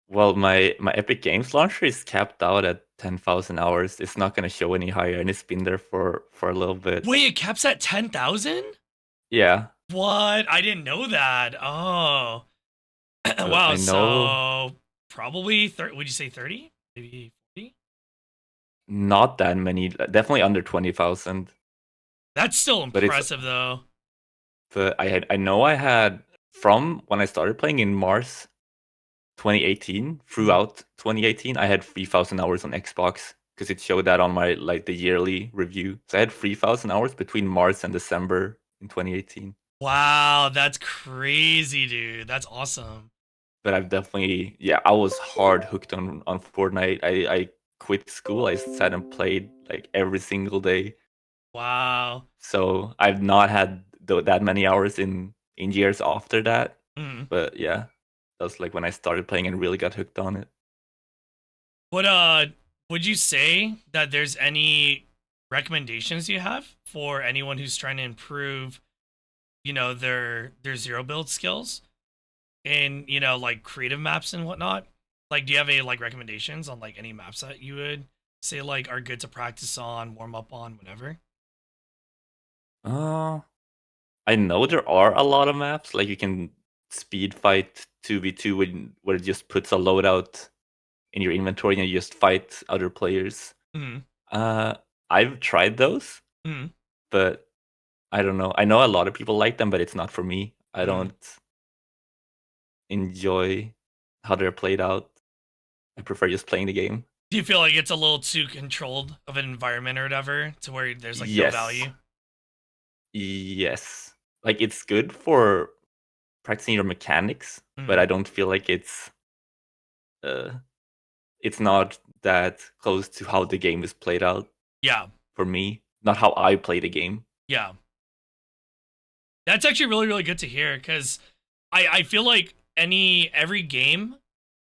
well, my Epic Games launcher is capped out at 10,000 hours. It's not going to show any higher, and it's been there for a little bit. Wait, it caps at 10,000? Yeah, What? I didn't know that. Oh. Wow, I know so probably 30, would you say 30? Maybe 40? not that many, definitely under 20,000. That's still But it's impressive though. I know I had from when I started playing in Mars 2018, Mhm. throughout 2018, I had 3,000 hours on Xbox because it showed that on my like the yearly review. So I had 3,000 hours between March and December in 2018. Wow, that's crazy, dude. That's awesome. But I've definitely, yeah, I was hard hooked on Fortnite. I quit school. I sat and played like every single day. Wow. So I've not had that many hours in years after that. Mhm. But yeah, that's like when I started playing and really got hooked on it. What would you say that there's any recommendations you have for anyone who's trying to improve, their zero build skills in, like creative maps and whatnot? Like, do you have any like recommendations on like any maps that you would say like are good to practice on, warm up on, whatever? Uh, I know there are a lot of maps like you can speed fight 2v2 where it just puts a loadout in your inventory and you just fight other players. Mm-hmm. Uh, I've tried those, Mm-hmm. but I don't know. I know a lot of people like them, but it's not for me. I Mm-hmm. don't enjoy how they're played out. I prefer just playing the game. Do you feel like it's a little too controlled of an environment or whatever to where there's like no Yes. value? Yes. Like it's good for practicing your mechanics, but Mm-hmm. I don't feel like uh it's not that close to how the game is played out Yeah. for me. Not how I play the game. Yeah. That's actually really, really good to hear because I feel like every game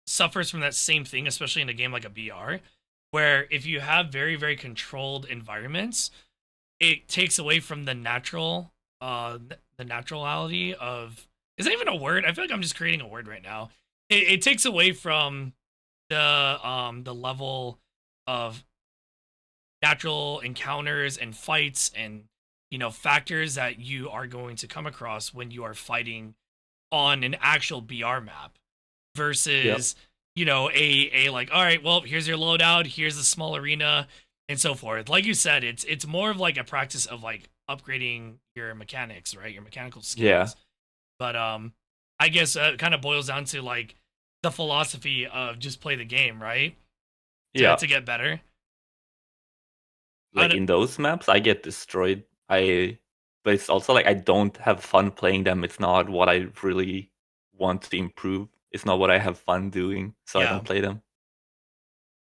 suffers from that same thing, especially in a game like a BR, where if you have very, very controlled environments, it takes away from the naturality of, is that even a word? I feel like I'm just creating a word right now. It takes away from the level of natural encounters and fights and factors that you are going to come across when you are fighting on an actual BR map Yep. versus a like, all right, well, here's your loadout, here's the small arena and so forth. Like you said, it's more of like a practice of like upgrading your mechanics, right? Your mechanical Yeah. skills. But I guess it kind of boils down to like the philosophy of just play the game, right? to Yeah. to get better. I Like don't, in those maps I get destroyed. I But it's also like I don't have fun playing them. It's not what I really want to improve. It's not what I have fun doing, so I yeah. don't play them.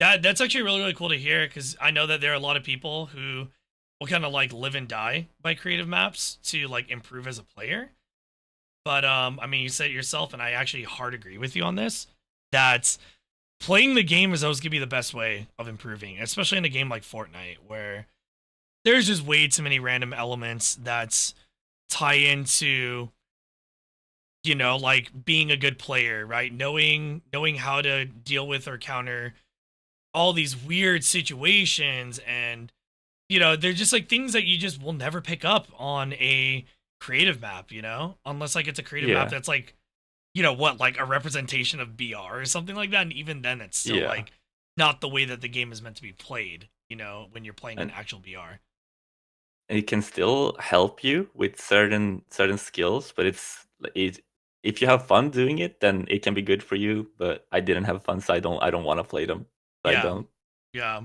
That's actually really, really cool to hear because I know that there are a lot of people who will kind of like live and die by creative maps to like improve as a player. But I mean, you said it yourself, and I actually hard agree with you on this. That playing the game is always gonna be the best way of improving, especially in a game like Fortnite, where there's just way too many random elements that tie into like being a good player, right? Knowing how to deal with or counter all these weird situations, and they're just like things that you just will never pick up on a creative map, unless like it's a creative map Yeah. that's like what, like a representation of BR or something like that, and even then it's still Yeah. like not the way that the game is meant to be played, when you're playing an And actual BR. it can still help you with certain skills, but it if you have fun doing it, then it can be good for you. But I didn't have fun, so I don't want to play them. I Yeah. don't. Yeah.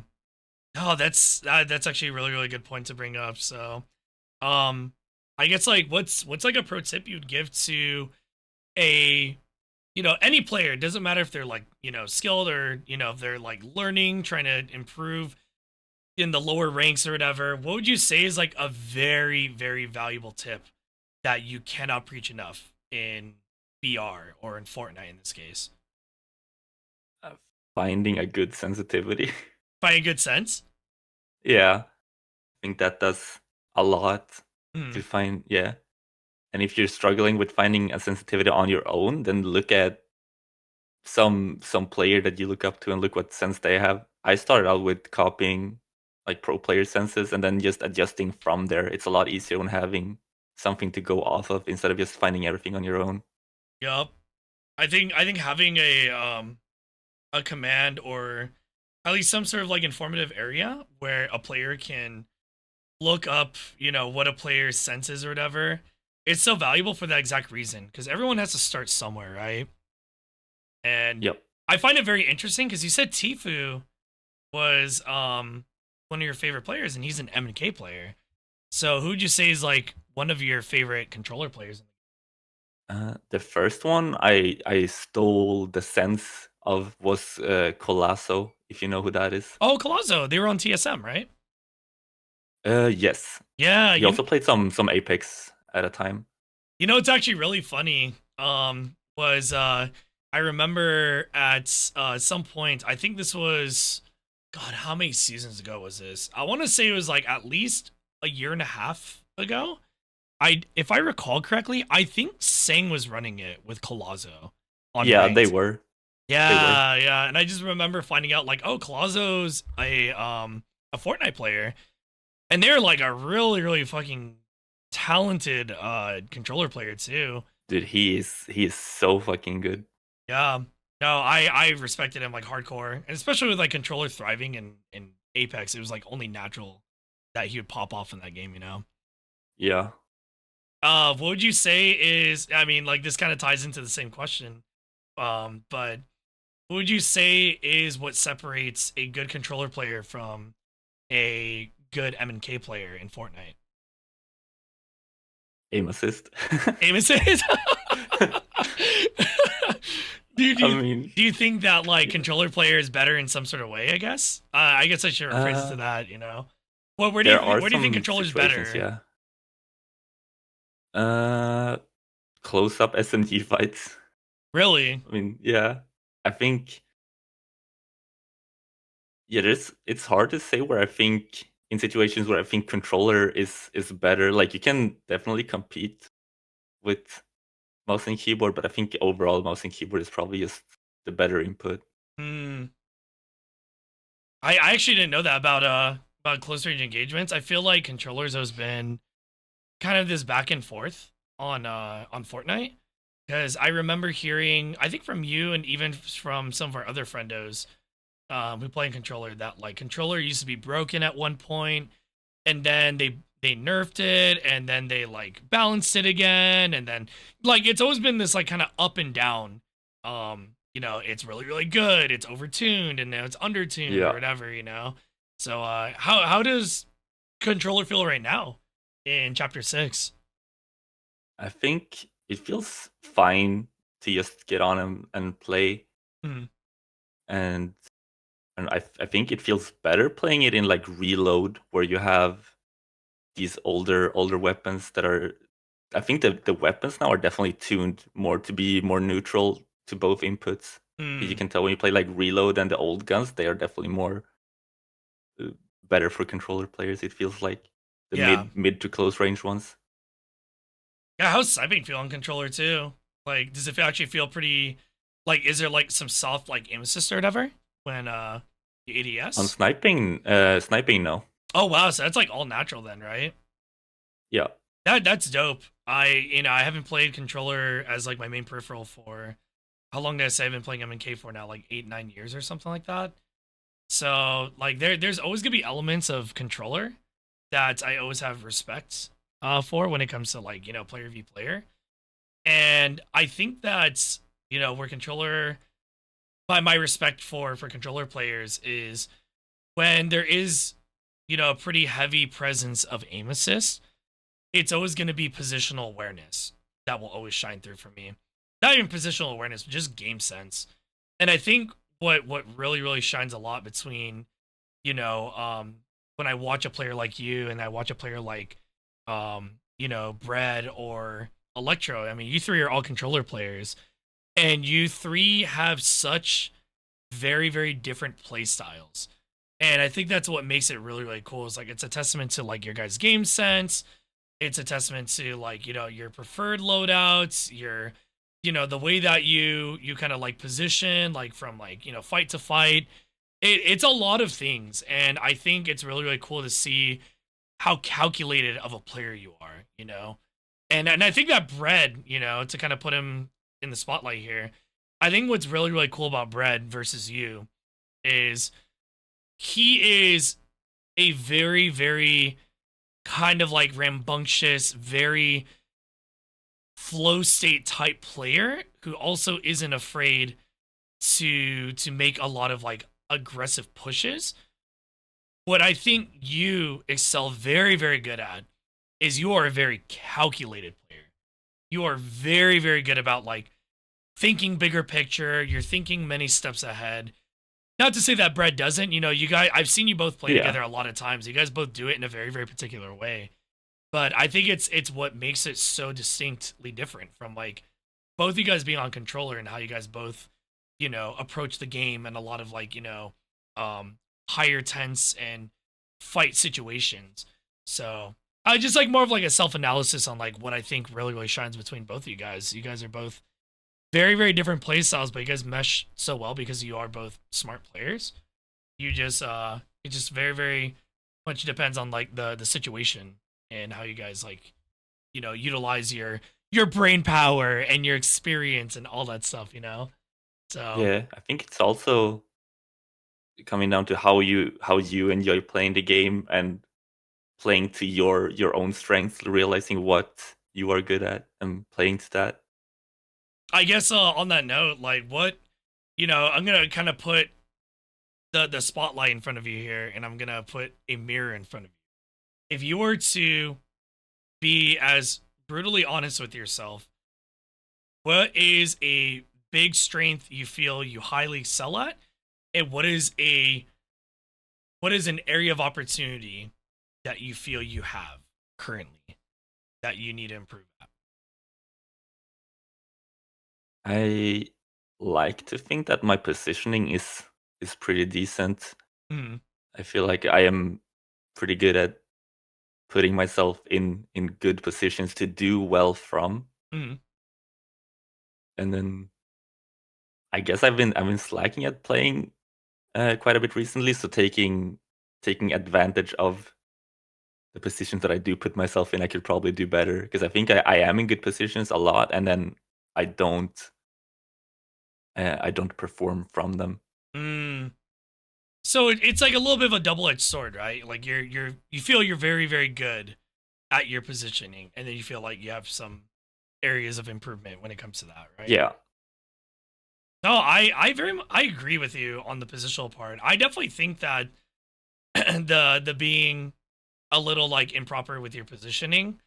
Oh, that's actually a really, really good point to bring up. So um I guess like what's like a pro tip you'd give to a any player? It doesn't matter if they're like skilled or if they're like learning, trying to improve in the lower ranks or whatever. What would you say is like a very, very valuable tip that you cannot preach enough in VR or in Fortnite in this case? Uh, Finding a good sensitivity. By a good sense. Yeah, I think that does a lot Mm, to find. Yeah, and if you're struggling with finding a sensitivity on your own, then look at some player that you look up to and look what sense they have. I started out with copying like pro player senses and then just adjusting from there. It's a lot easier when having something to go off of instead of just finding everything on your own. yup. I think having a command or at least some sort of like informative area where a player can look up, what a player senses or whatever. It's so valuable for that exact reason because everyone has to start somewhere, right? And Yep. I find it very interesting because you said Tifu was one of your favorite players, and he's an M&K player. So who would you say is like one of your favorite controller players? The first one I stole the sense of was Colasso, if you know who that is. Oh, Colazzo. They were on TSM, right? Yes. Yeah, He also played some Apex at a time. it's actually really funny. Was I remember at some point, I think this was, God, how many seasons ago was this? I want to say it was like at least a year and a half ago. If I recall correctly, I think Sang was running it with Colazzo on Yeah, they ranked. were. They were. Yeah, yeah, and I just remember finding out like, oh, Colazzo's a Fortnite player, and they're like a really, really fucking talented controller player too. Dude, he is so fucking good. Yeah. No, I respected him like hardcore. And especially with like controller thriving in Apex, it was like only natural that he would pop off in that game. Yeah. What would you say is, I mean, like this kind of ties into the same question. But what would you say is what separates a good controller player from a good M&K player in Fortnite? Aim assist. Aim assist. Do I you mean, do you think that like controller player is better in some sort of way? I guess I should rephrase it to uh, that. Well, where do you there are where do you think some controller's situations, better? yeah. Uh, Close up SMG fights. Really? I mean, yeah. I think yeah, it's hard to say where I think in situations where I think controller is better. Like you can definitely compete with mouse and keyboard, but I think overall mouse and keyboard is probably just the better input. Hmm. I actually didn't know that about close range engagements. I feel like controllers has been kind of this back and forth on Fortnite because I remember hearing, I think from you and even from some of our other friendos who play in controller, that like controller used to be broken at one point, and then they nerfed it, and then they like balanced it again, and then like it's always been this like kind of up and down. It's really really good, it's overtuned, and now it's undertuned or Yeah. whatever. So how does controller feel right now in chapter 6? I think it feels fine to just get on and play, Hmm. and I think it feels better playing it in like reload where you have these older weapons that are. I think the weapons now are definitely tuned more to be more neutral to both inputs. You Hmm. can tell when you play like reload and the old guns, they are definitely more uh, better for controller players. It feels like the Yeah. mid to close range ones. Yeah, how's sniping feel on controller too? Like, does it actually feel pretty? Like, is there like some soft like aim assist or whatever when the On ADS? sniping, no. Oh wow, so that's like all natural then, right? Yeah. That's dope. I haven't played controller as like my main peripheral for how long did I say I've been playing M&K for now? Like 8 9 years or something like that. So like there's always gonna be elements of controller that I always have respect for when it comes to like player v player. And I think that's where controller my respect for controller players is when there is a pretty heavy presence of aim assist. It's always going to be positional awareness that will always shine through for me. Not even positional awareness, but just game sense. And I think what really really shines a lot between when I watch a player like you and I watch a player like Bread or Electro. I mean, you three are all controller players, and you three have such very very different play styles. And I think that's what makes it really really cool. Is like it's a testament to like your guys' game sense. It's a testament to like your preferred loadouts, your the way that you kind of like position like from like fight to fight. It's a lot of things, and I think it's really really cool to see how calculated of a player you are. And I think that Bread, to kind of put him in the spotlight here, I think what's really really cool about Bread versus you is he is a very very kind of like rambunctious, very flow state type player who also isn't afraid to make a lot of like aggressive pushes. What I think you excel very, very good at is you are a very calculated player. You are very, very good about like thinking bigger picture. You're thinking many steps ahead. Not to say that Brett doesn't. You know, you guys, I've seen you both play Yeah. together a lot of times. You guys both do it in a very, very particular way. But I think it's what makes it so distinctly different from like both you guys being on controller and how you guys both, you know, approach the game and a lot of like, you know, higher tense and fight situations. So I just like more of like a self analysis on like what I think really, really shines between both of you guys. You guys are both very, very different play styles, but you guys mesh so well because you are both smart players. You just it just very, very much depends on like the situation and how you guys like, you know, utilize your brain power and your experience and all that stuff, you know? So Yeah, I think it's also coming down to how you enjoy playing the game and playing to your own strengths, realizing what you are good at and playing to that. I guess on that note, like what, you know, I'm gonna kind of put the spotlight in front of you here, and I'm gonna put a mirror in front of you. If you were to be as brutally honest with yourself, what is a big strength you feel you highly excel at, and what is an area of opportunity that you feel you have currently that you need to improve at? I like to think that my positioning is pretty decent. Mm, I feel like I am pretty good at putting myself in good positions to do well from. mm, And then I guess I've been slacking at playing quite a bit recently, so taking advantage of the positions that I do put myself in, I could probably do better because I think I am in good positions a lot, and then I don't I don't perform from them. mm. So it's like a little bit of a double edged sword, right? Like you feel you're very, very good at your positioning, and then you feel like you have some areas of improvement when it comes to that, right? Yeah, No, I agree with you on the positional part. I definitely think that the being a little like improper with your positioning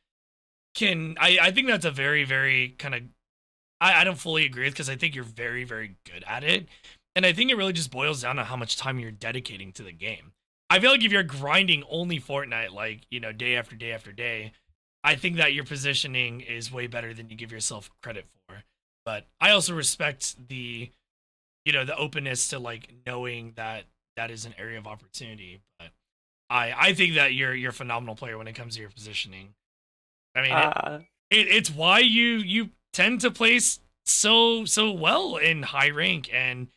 can I think that's a very, very kind of I don't fully agree with because I think you're very, very good at it. And I think it really just boils down to how much time you're dedicating to the game. I feel like if you're grinding only Fortnite, like, you know, day after day after day, I think that your positioning is way better than you give yourself credit for. But I also respect the, you know, the openness to like knowing that that is an area of opportunity. But I think that you're a phenomenal player when it comes to your positioning. I mean, uh, it's why you tend to place so well in high rank, and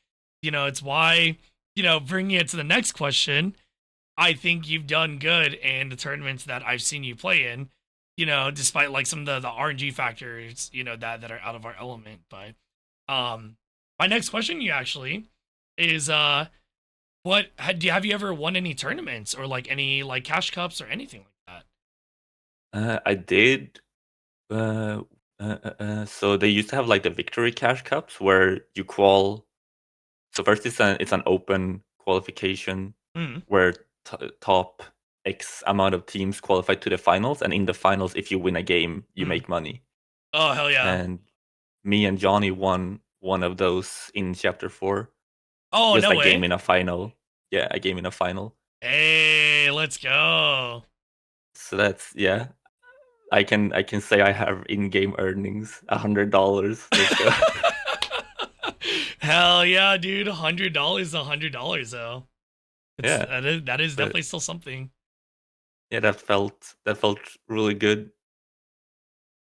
you know it's why, you know, bringing it to the next question, I think you've done good in the tournaments that I've seen you play in, you know, despite like some of the RNG factors, you know, that are out of our element. But um my next question you actually is have you ever won any tournaments or like any like cash cups or anything like that? I did. Uh, so they used to have like the victory cash cups where you qual. So first, it's an open qualification Mm, where top X amount of teams qualify to the finals, and in the finals, if you win a game, you mm. make money. Oh hell yeah. And me and Johnny won one of those in chapter 4. Oh Just no a game way. in a final. Yeah, a game in a final. Hey, let's go. So that's, yeah. I can say I have in-game earnings, $100. Let's go. Hell yeah, dude. $100 is $100 though. It's Yeah, that is but definitely still something. yeah, that felt really good.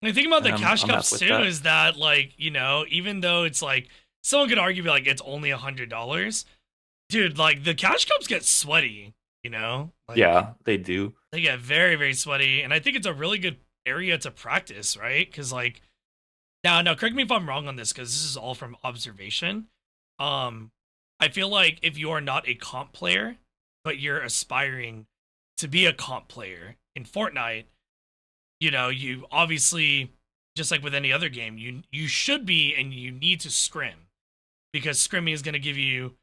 And the thing about the cash I'm happy cups with too that. is that like, you know, even though it's like someone could argue like it's only $100, dude, like the cash cups get sweaty, you know? Like Yeah, they do. they get very, very sweaty. And I think it's a really good area to practice, right? Because like now, correct me if I'm wrong on this, because this is all from observation. Um, I feel like if you are not a comp player, but you're aspiring to be a comp player in Fortnite, you know, you obviously, just like with any other game, you should be and you need to scrim. because scrimming is going to give you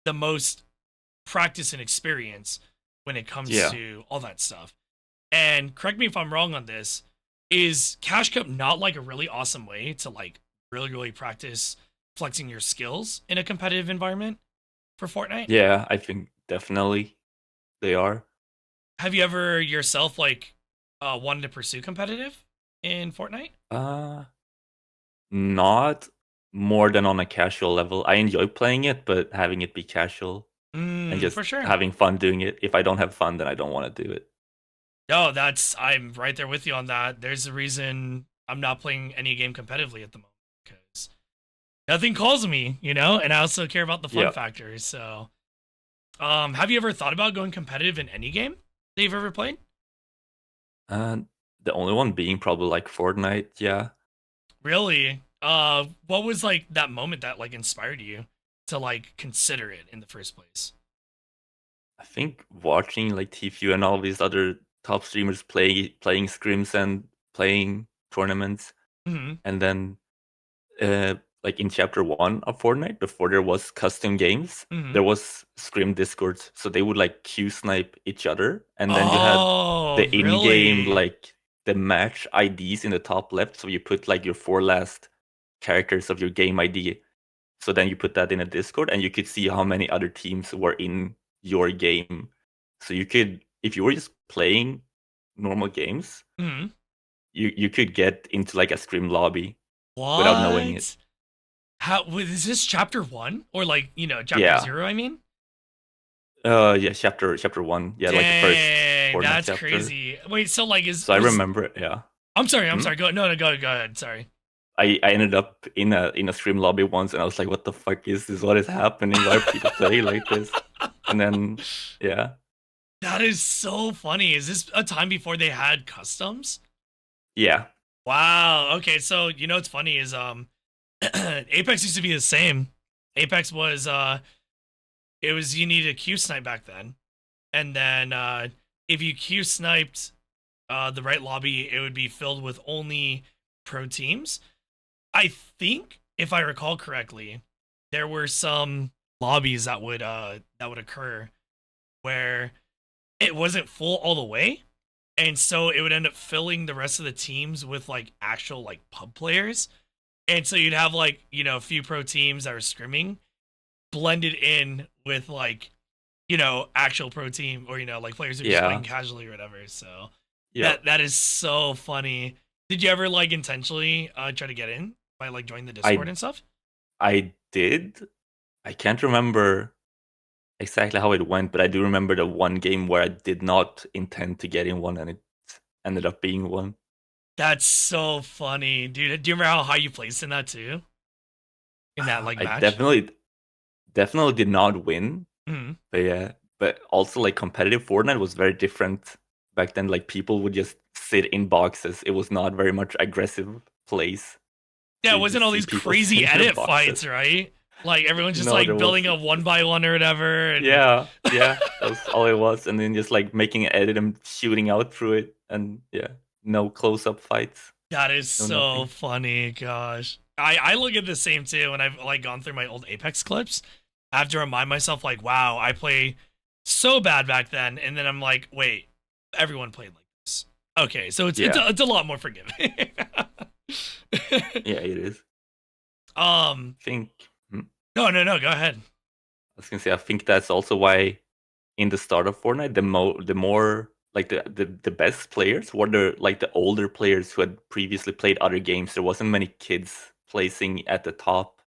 the most practice and experience when it comes Yeah. to all that stuff. And correct me if I'm wrong on this, is Cash Cup not like a really awesome way to like really practice flexing your skills in a competitive environment for Fortnite? Yeah, I think definitely they are. Have you ever yourself like wanted to pursue competitive in Fortnite? Uh, Not more than on a casual level. I enjoy playing it, but having it be casual and just For sure. having fun doing it. If I don't have fun, then I don't want to do it. No, I'm right there with you on that. There's a reason I'm not playing any game competitively at the moment because nothing calls me, and I also care about the fun Yeah. factor. So, have you ever thought about going competitive in any game that you've ever played? And the only one being probably like Fortnite. Yeah. Really? What was like that moment that like inspired you to like consider it in the first place? I think watching like TFU and all these other top streamers playing scrims and playing tournaments, Hmm. and then uh, like in chapter 1 of Fortnite, before there was custom games, Hmm. there was scrim discords, so they would like Q snipe each other, and then you had Oh, the in-game really? like the match IDs in the top left, so you put like your 4 last characters of your game ID. So then you put that in a Discord, and you could see how many other teams were in your game. So you could, if you were just playing normal games, Hmm. you could get into like a scrim lobby without knowing it. What? Is this chapter one or like chapter Yeah. 0? I mean, Yeah, chapter 1. Yeah, like the first dang, Fortnite that's chapter. crazy. Wait, so like is So I was remember it, yeah. I'm sorry, I'm Hmm? sorry. Go no, go ahead. Sorry. I ended up in a stream lobby once, and I was like, "What the fuck is this? What is happening? Why are people playing like this?" And then, yeah, That is so funny. Is this a time before they had customs? yeah, Wow. Okay, so what's funny is Apex used to be the same. Apex was it was you needed a Q snipe back then. And then if you Q sniped the right lobby, it would be filled with only pro teams. I think if I recall correctly, there were some lobbies that would occur where it wasn't full all the way, and so it would end up filling the rest of the teams with like actual like pub players, and so you'd have like a few pro teams that were scrimming blended in with like actual pro team, or like players who are just playing yeah, casually or whatever. So yeah. that is so funny. Did you ever like intentionally try to get in by like joining the Discord I and stuff? I did. I can't remember exactly how it went, but I do remember the one game where I did not intend to get in one, and it ended up being one. That's so funny, dude. Do you remember how high you placed in that too? In that like I match? definitely did not win, Hmm. but yeah. But also like competitive Fortnite was very different back then. Like people would just sit in boxes. It was not very much aggressive plays. Yeah, So it you wasn't just all see these people crazy sitting in their edit boxes. fights, right? Like everyone's just No, there like building was up one by one or whatever, and yeah, yeah, that was all it was. And then just like making an edit and shooting out through it, and yeah, no close up fights, that is no so nothing. funny. Gosh, I look at the same too when I've like gone through my old Apex clips. I have to remind myself like, wow, I play so bad back then, and then I'm like, wait, everyone played like this. Okay, so Yeah, it's a lot more forgiving. yeah, it is. um, I think hmm, no, go ahead. I was gonna say I think that's also why in the start of Fortnite, the more like the best players were the like the older players who had previously played other games. There wasn't many kids placing at the top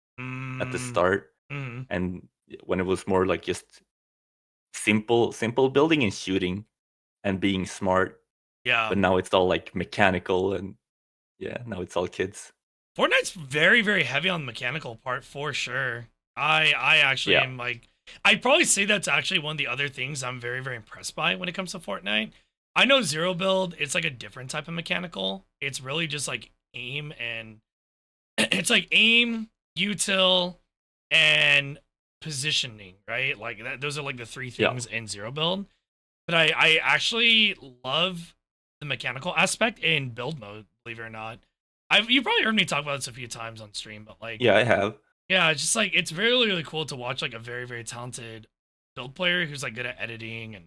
at the Mm, start, mm, and when it was more like just simple building and shooting and being smart. yeah. But now it's all like mechanical, and yeah, now it's all kids. Fortnite's very heavy on the mechanical part for sure. I actually Yeah, am like I'd probably say that's actually one of the other things I'm very impressed by when it comes to Fortnite. I know zero build, it's like a different type of mechanical. It's really just like aim and it's like aim, util, and positioning, right? Like those are like the three yeah. things in zero build. But I actually love the mechanical aspect in build mode, believe it or not. You probably heard me talk about this a few times on stream, but like Yeah, I have. Yeah, it's just like it's really really cool to watch like a very very talented build player who's like good at editing and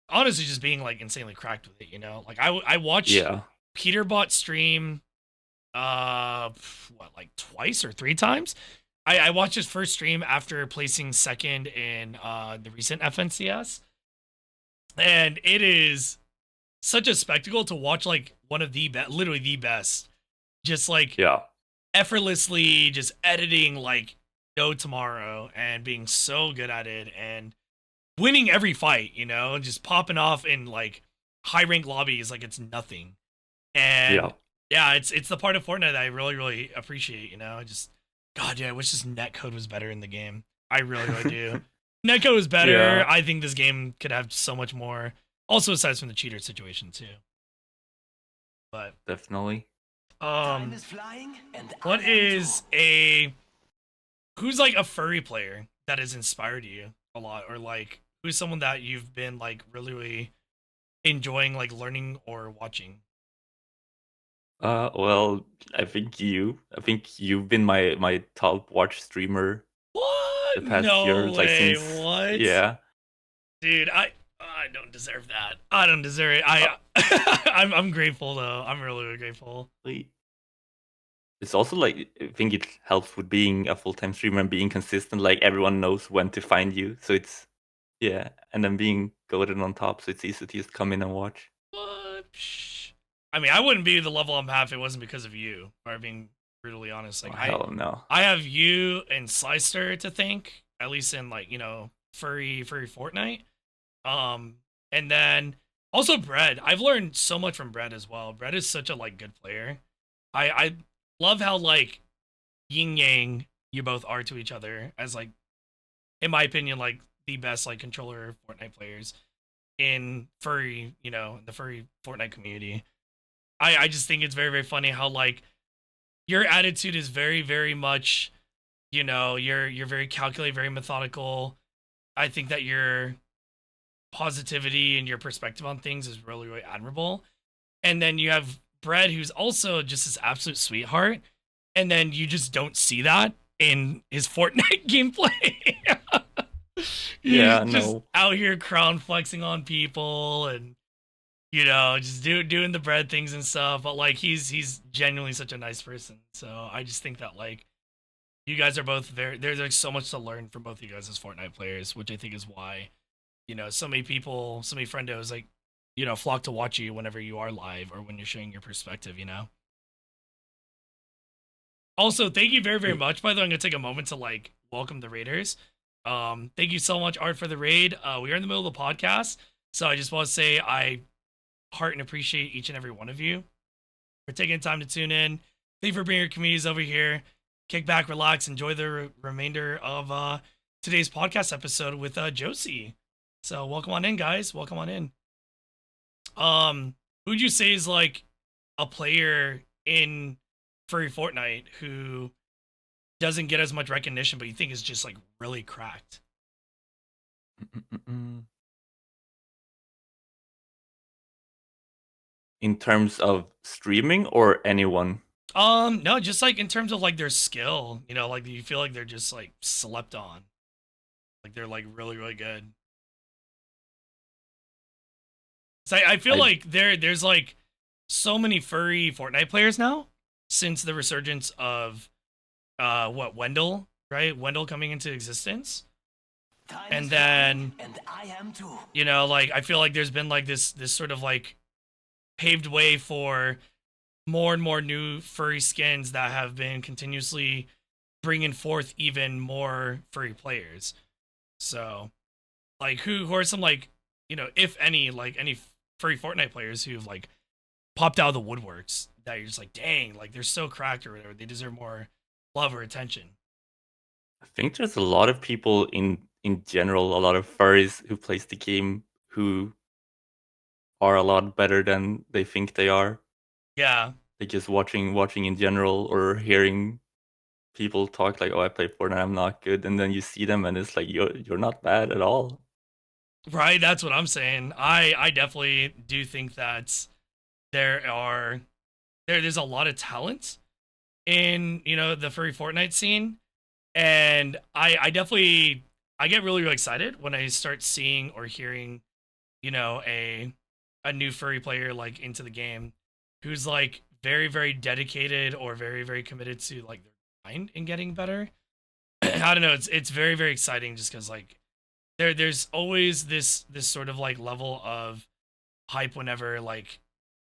honestly just being like insanely cracked with it. You know, like I watched Yeah. Peterbot stream what like twice or three times. I watched his first stream after placing second in the recent FNCS, and it is such a spectacle to watch like one of the best, literally the best, just like Yeah. effortlessly just editing like no tomorrow and being so good at it and winning every fight, you know, and just popping off in like high rank lobbies like it's nothing. Yeah. And yeah, it's the part of Fortnite that I really really appreciate, you know. I just God, yeah, I wish this netcode was better in the game. I really really do. Netcode is better. Yeah, I think this game could have so much more. Also aside from the cheater situation too. But definitely. um Is flying and I what am is too. a who's like a furry player that has inspired you a lot or like who's someone that you've been like really really enjoying like learning or watching? Well, I think you've been my top watch streamer What? the past year, No like way. since What? yeah. Dude, I don't deserve that. I don't deserve it. Uh, I'm grateful though. I'm really, really grateful. like, it's also like I think it helps with being a full-time streamer and being consistent. Like everyone knows when to find you, so it's yeah, and then being goaded on top, so it's easy to just come in and watch. What? Psh. I mean, I wouldn't be the level I'm at if it wasn't because of you. Or being brutally honest, Oh like hell no. I have you and Slicer to thank, at least in like you know furry Fortnite. Um, and then also Bread. I've learned so much from Bread as well. Bread is such a like good player. I love how like yin yang you both are to each other as like in my opinion like the best like controller Fortnite players in furry, you know, the furry Fortnite community. I just think it's very very funny how like your attitude is very very much, you know, you're very calculated, very methodical. I think that your positivity and your perspective on things is really really admirable. And then you have Brad who's also just this absolute sweetheart, and then you just don't see that in his Fortnite gameplay. He's Yeah, just no. out here crown flexing on people and you know just doing the bread things and stuff. But like he's genuinely such a nice person. So I just think that like you guys are both very there's like so much to learn from both of you guys as Fortnite players, which I think is why you know so many people, so many friendos like you know flock to watch you whenever you are live or when you're sharing your perspective. You know. Also, thank you very, very Wait, much. By the way, I'm gonna take a moment to like welcome the raiders. Thank you so much, Art, for the raid. We are in the middle of the podcast, so I just want to say I heart and appreciate each and every one of you for taking the time to tune in. Thank you for bringing your communities over here. Kick back, relax, enjoy the remainder of today's podcast episode with Josie. So welcome on in, guys. Welcome on in. Who'd you say is like a player in Furry Fortnite who doesn't get as much recognition, but you think is just like really cracked? mm. In terms of streaming or anyone? No, just like in terms of like their skill, you know, like you feel like they're just like slept on, like they're like really really good. So I feel I like there's like so many furry Fortnite players now since the resurgence of what Wendell, right? Wendell coming into existence, Time is and flying then and I am too. you know like I feel like there's been like this sort of like paved way for more and more new furry skins that have been continuously bringing forth even more furry players. So, like, who are some like you know, if any, like any furry Fortnite players who've like popped out of the woodworks that you're just like, dang, like they're so cracked or whatever, they deserve more love or attention. think there's a lot of people in general, a lot of furries who plays the game who are a lot better than they think they are. Yeah, Like just watching in general or hearing people talk like, "Oh, I play Fortnite, I'm not good," and then you see them and it's like you're not bad at all. right. That's what I'm saying. I definitely do think that there are there's a lot of talent in you know the furry Fortnite scene. And I definitely I get really, really excited when I start seeing or hearing, a new furry player like into the game who's like very, very dedicated or very, very committed to like their mind in getting better. I don't know, it's very, very exciting just because like there's always this sort of like level of hype whenever like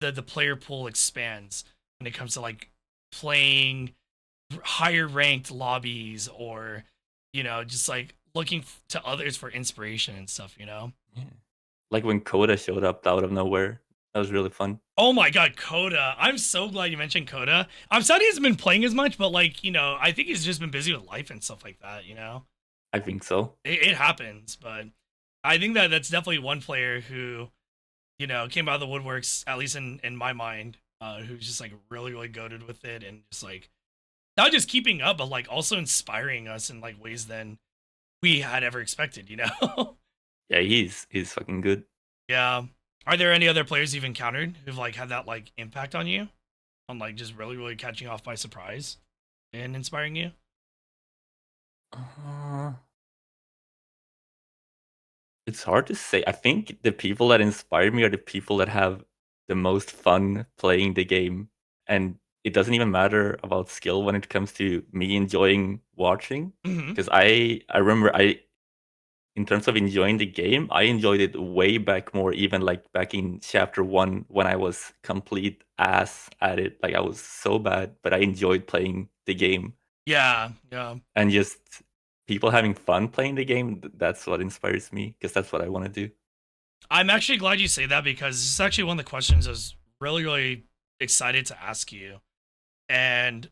the player pool expands when it comes to like playing higher ranked lobbies or just like looking to others for inspiration and stuff. Yeah. Like when Coda showed up out of nowhere. That was really fun. Oh my god, Coda. I'm so glad you mentioned Coda. I'm sad he hasn't been playing as much, but like I think he's just been busy with life and stuff like that. I think so. It happens, but I think that's definitely one player who came out of the woodworks, at least in my mind, who's just like really, really goated with it and just like not just keeping up, but like also inspiring us in like ways than we had ever expected. Yeah, he's fucking good. Yeah. Are there any other players you've encountered who've like had that like impact on you? On like just really, really catching you off by surprise and inspiring you? Uh, it's hard to say. I think the people that inspire me are the people that have the most fun playing the game. And it doesn't even matter about skill when it comes to me enjoying watching. Mm-hmm. Because I remember in terms of enjoying the game, I enjoyed it way back more, even like back in chapter 1 when I was complete ass at it. Like I was so bad, but I enjoyed playing the game. Yeah, yeah. And just people having fun playing the game, that's what inspires me because that's what I want to do. I'm actually glad you say that because this is actually one of the questions I was really, really excited to ask you. And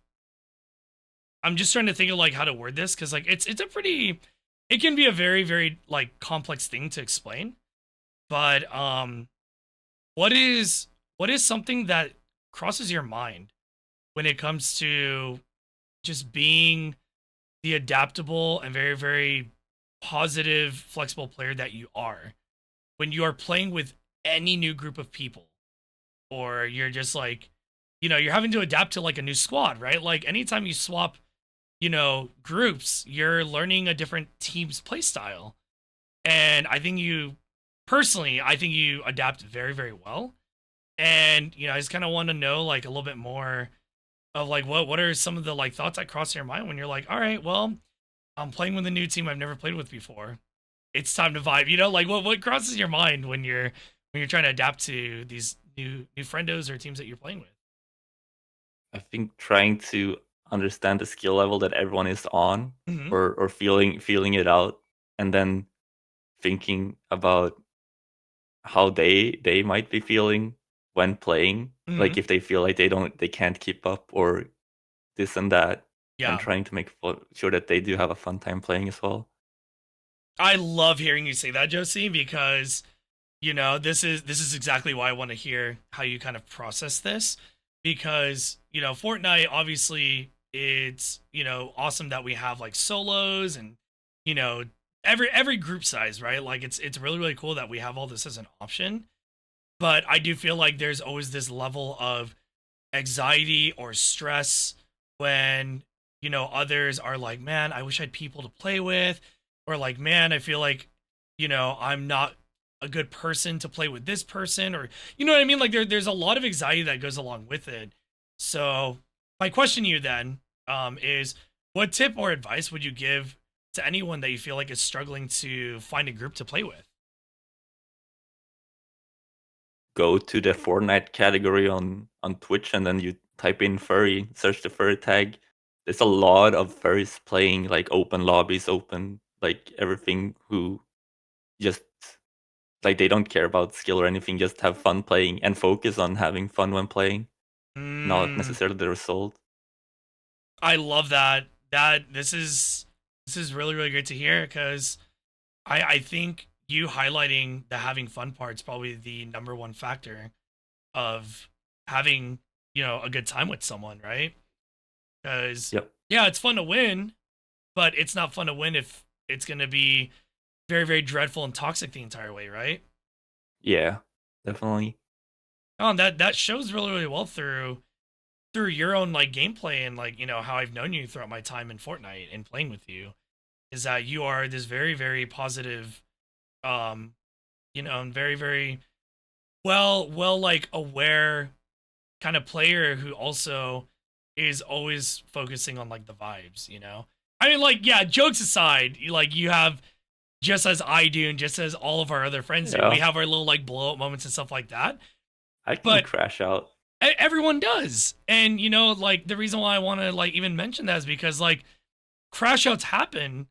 I'm just trying to think of like how to word this because like it's a pretty it can be a very, very like complex thing to explain. But what is something that crosses your mind when it comes to just being the adaptable and very, very positive, flexible player that you are when you are playing with any new group of people, or you're just like, you're having to adapt to like a new squad, right? Like anytime you swap, groups, you're learning a different team's play style. And I think you adapt very, very well. And, I just kind of want to know like a little bit more of like what are some of the like thoughts that cross your mind when you're like, all right, well, I'm playing with a new team I've never played with before. It's time to vibe. Like what crosses your mind when you're trying to adapt to these new friendos or teams that you're playing with? I think trying to understand the skill level that everyone is on Mm-hmm. or feeling it out and then thinking about how they might be feeling when playing. Mm-hmm. Like if they feel like they can't keep up or this and that, and Yeah. trying to make sure that they do have a fun time playing as well. I love hearing you say that, Josie, because this is exactly why I want to hear how you kind of process this because, Fortnite obviously it's, awesome that we have like solos and, you know, every group size, right? Like it's really, really cool that we have all this as an option. But I do feel like there's always this level of anxiety or stress when, others are like, man, I wish I had people to play with, or like, man, I feel like, I'm not a good person to play with this person, or you know what I mean? Like there's a lot of anxiety that goes along with it. So my question to you then is what tip or advice would you give to anyone that you feel like is struggling to find a group to play with? Go to the Fortnite category on Twitch and then you type in furry, search the furry tag. There's a lot of furries playing like open lobbies, open like everything who just like they don't care about skill or anything, just have fun playing and focus on having fun when playing, not Mm, necessarily the result. I love that. This is really, really great to hear because I think you highlighting the having fun part is probably the number one factor of having, a good time with someone, right? Because Yep. yeah, it's fun to win, but it's not fun to win if it's gonna be very, very dreadful and toxic the entire way, right? Yeah, definitely. Oh, and that shows really, really well through through your own like gameplay and like, you know, how I've known you throughout my time in Fortnite and playing with you, is that you are this very, very positive, um, you know, and very, very well like aware kind of player who also is always focusing on like the vibes, you know? I mean, like, yeah, jokes aside, you have, just as I do and just as all of our other friends do, we Yeah. have our little like blow up moments and stuff like that. I can But crash out. everyone does. And you know, like the reason why I want to like even mention that is because like crash outs happen,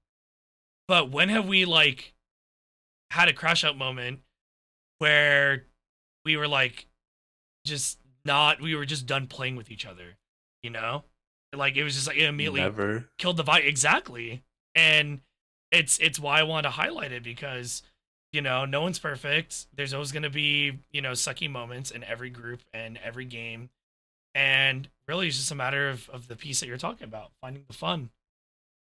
but when have we like had a crash out moment where we were like just not, we were just done playing with each other, you know? Like it was just like it immediately Never. killed the vibe. Exactly. And it's why I want to highlight it, because you know, no one's perfect. There's always going to be, you know, sucky moments in every group and every game. And really it's just a matter of the piece that you're talking about, finding the fun.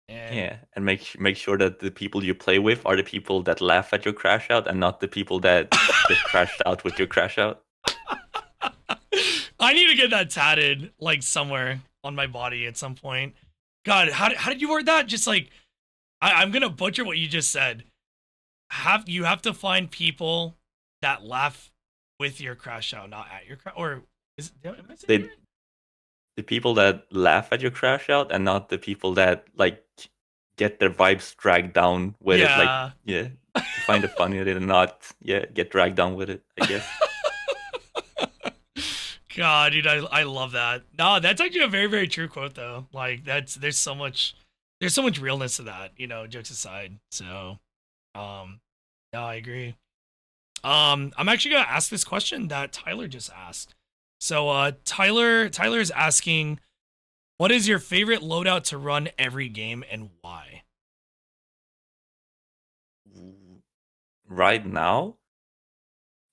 And Yeah, and make sure that the people you play with are the people that laugh at your crash out, and not the people that just crashed out with your crash out. I need to get that tatted like somewhere on my body at some point. God, how did you word that? Just like I'm gonna butcher what you just said. You have to find people that laugh with your crash out, not at your crash. Or is am I saying it They right? the people that laugh at your crash out, and not the people that like get their vibes dragged down with it. Like, Yeah. yeah, to find the fun in it and not, yeah, get dragged down with it, I guess. God, dude, I love that. No, that's actually a very, very true quote though. Like there's so much realness to that, you know, jokes aside. So no, I agree. I'm actually gonna ask this question that Tyler just asked. So Tyler's asking, what is your favorite loadout to run every game and why? Right now,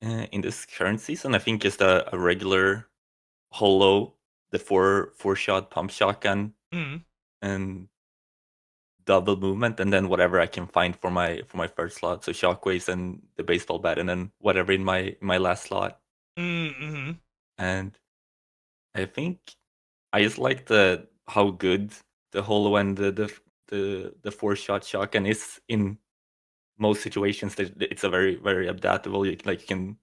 in this current season, I think just a regular holo, the four shot pump shotgun, Mm, and double movement, and then whatever I can find for my first slot. So shockwaves and the baseball bat, and then whatever in my last slot. mm-hmm. And I think I just like the how good the holo and the four shot shotgun is in most situations. It's a very very adaptable. You can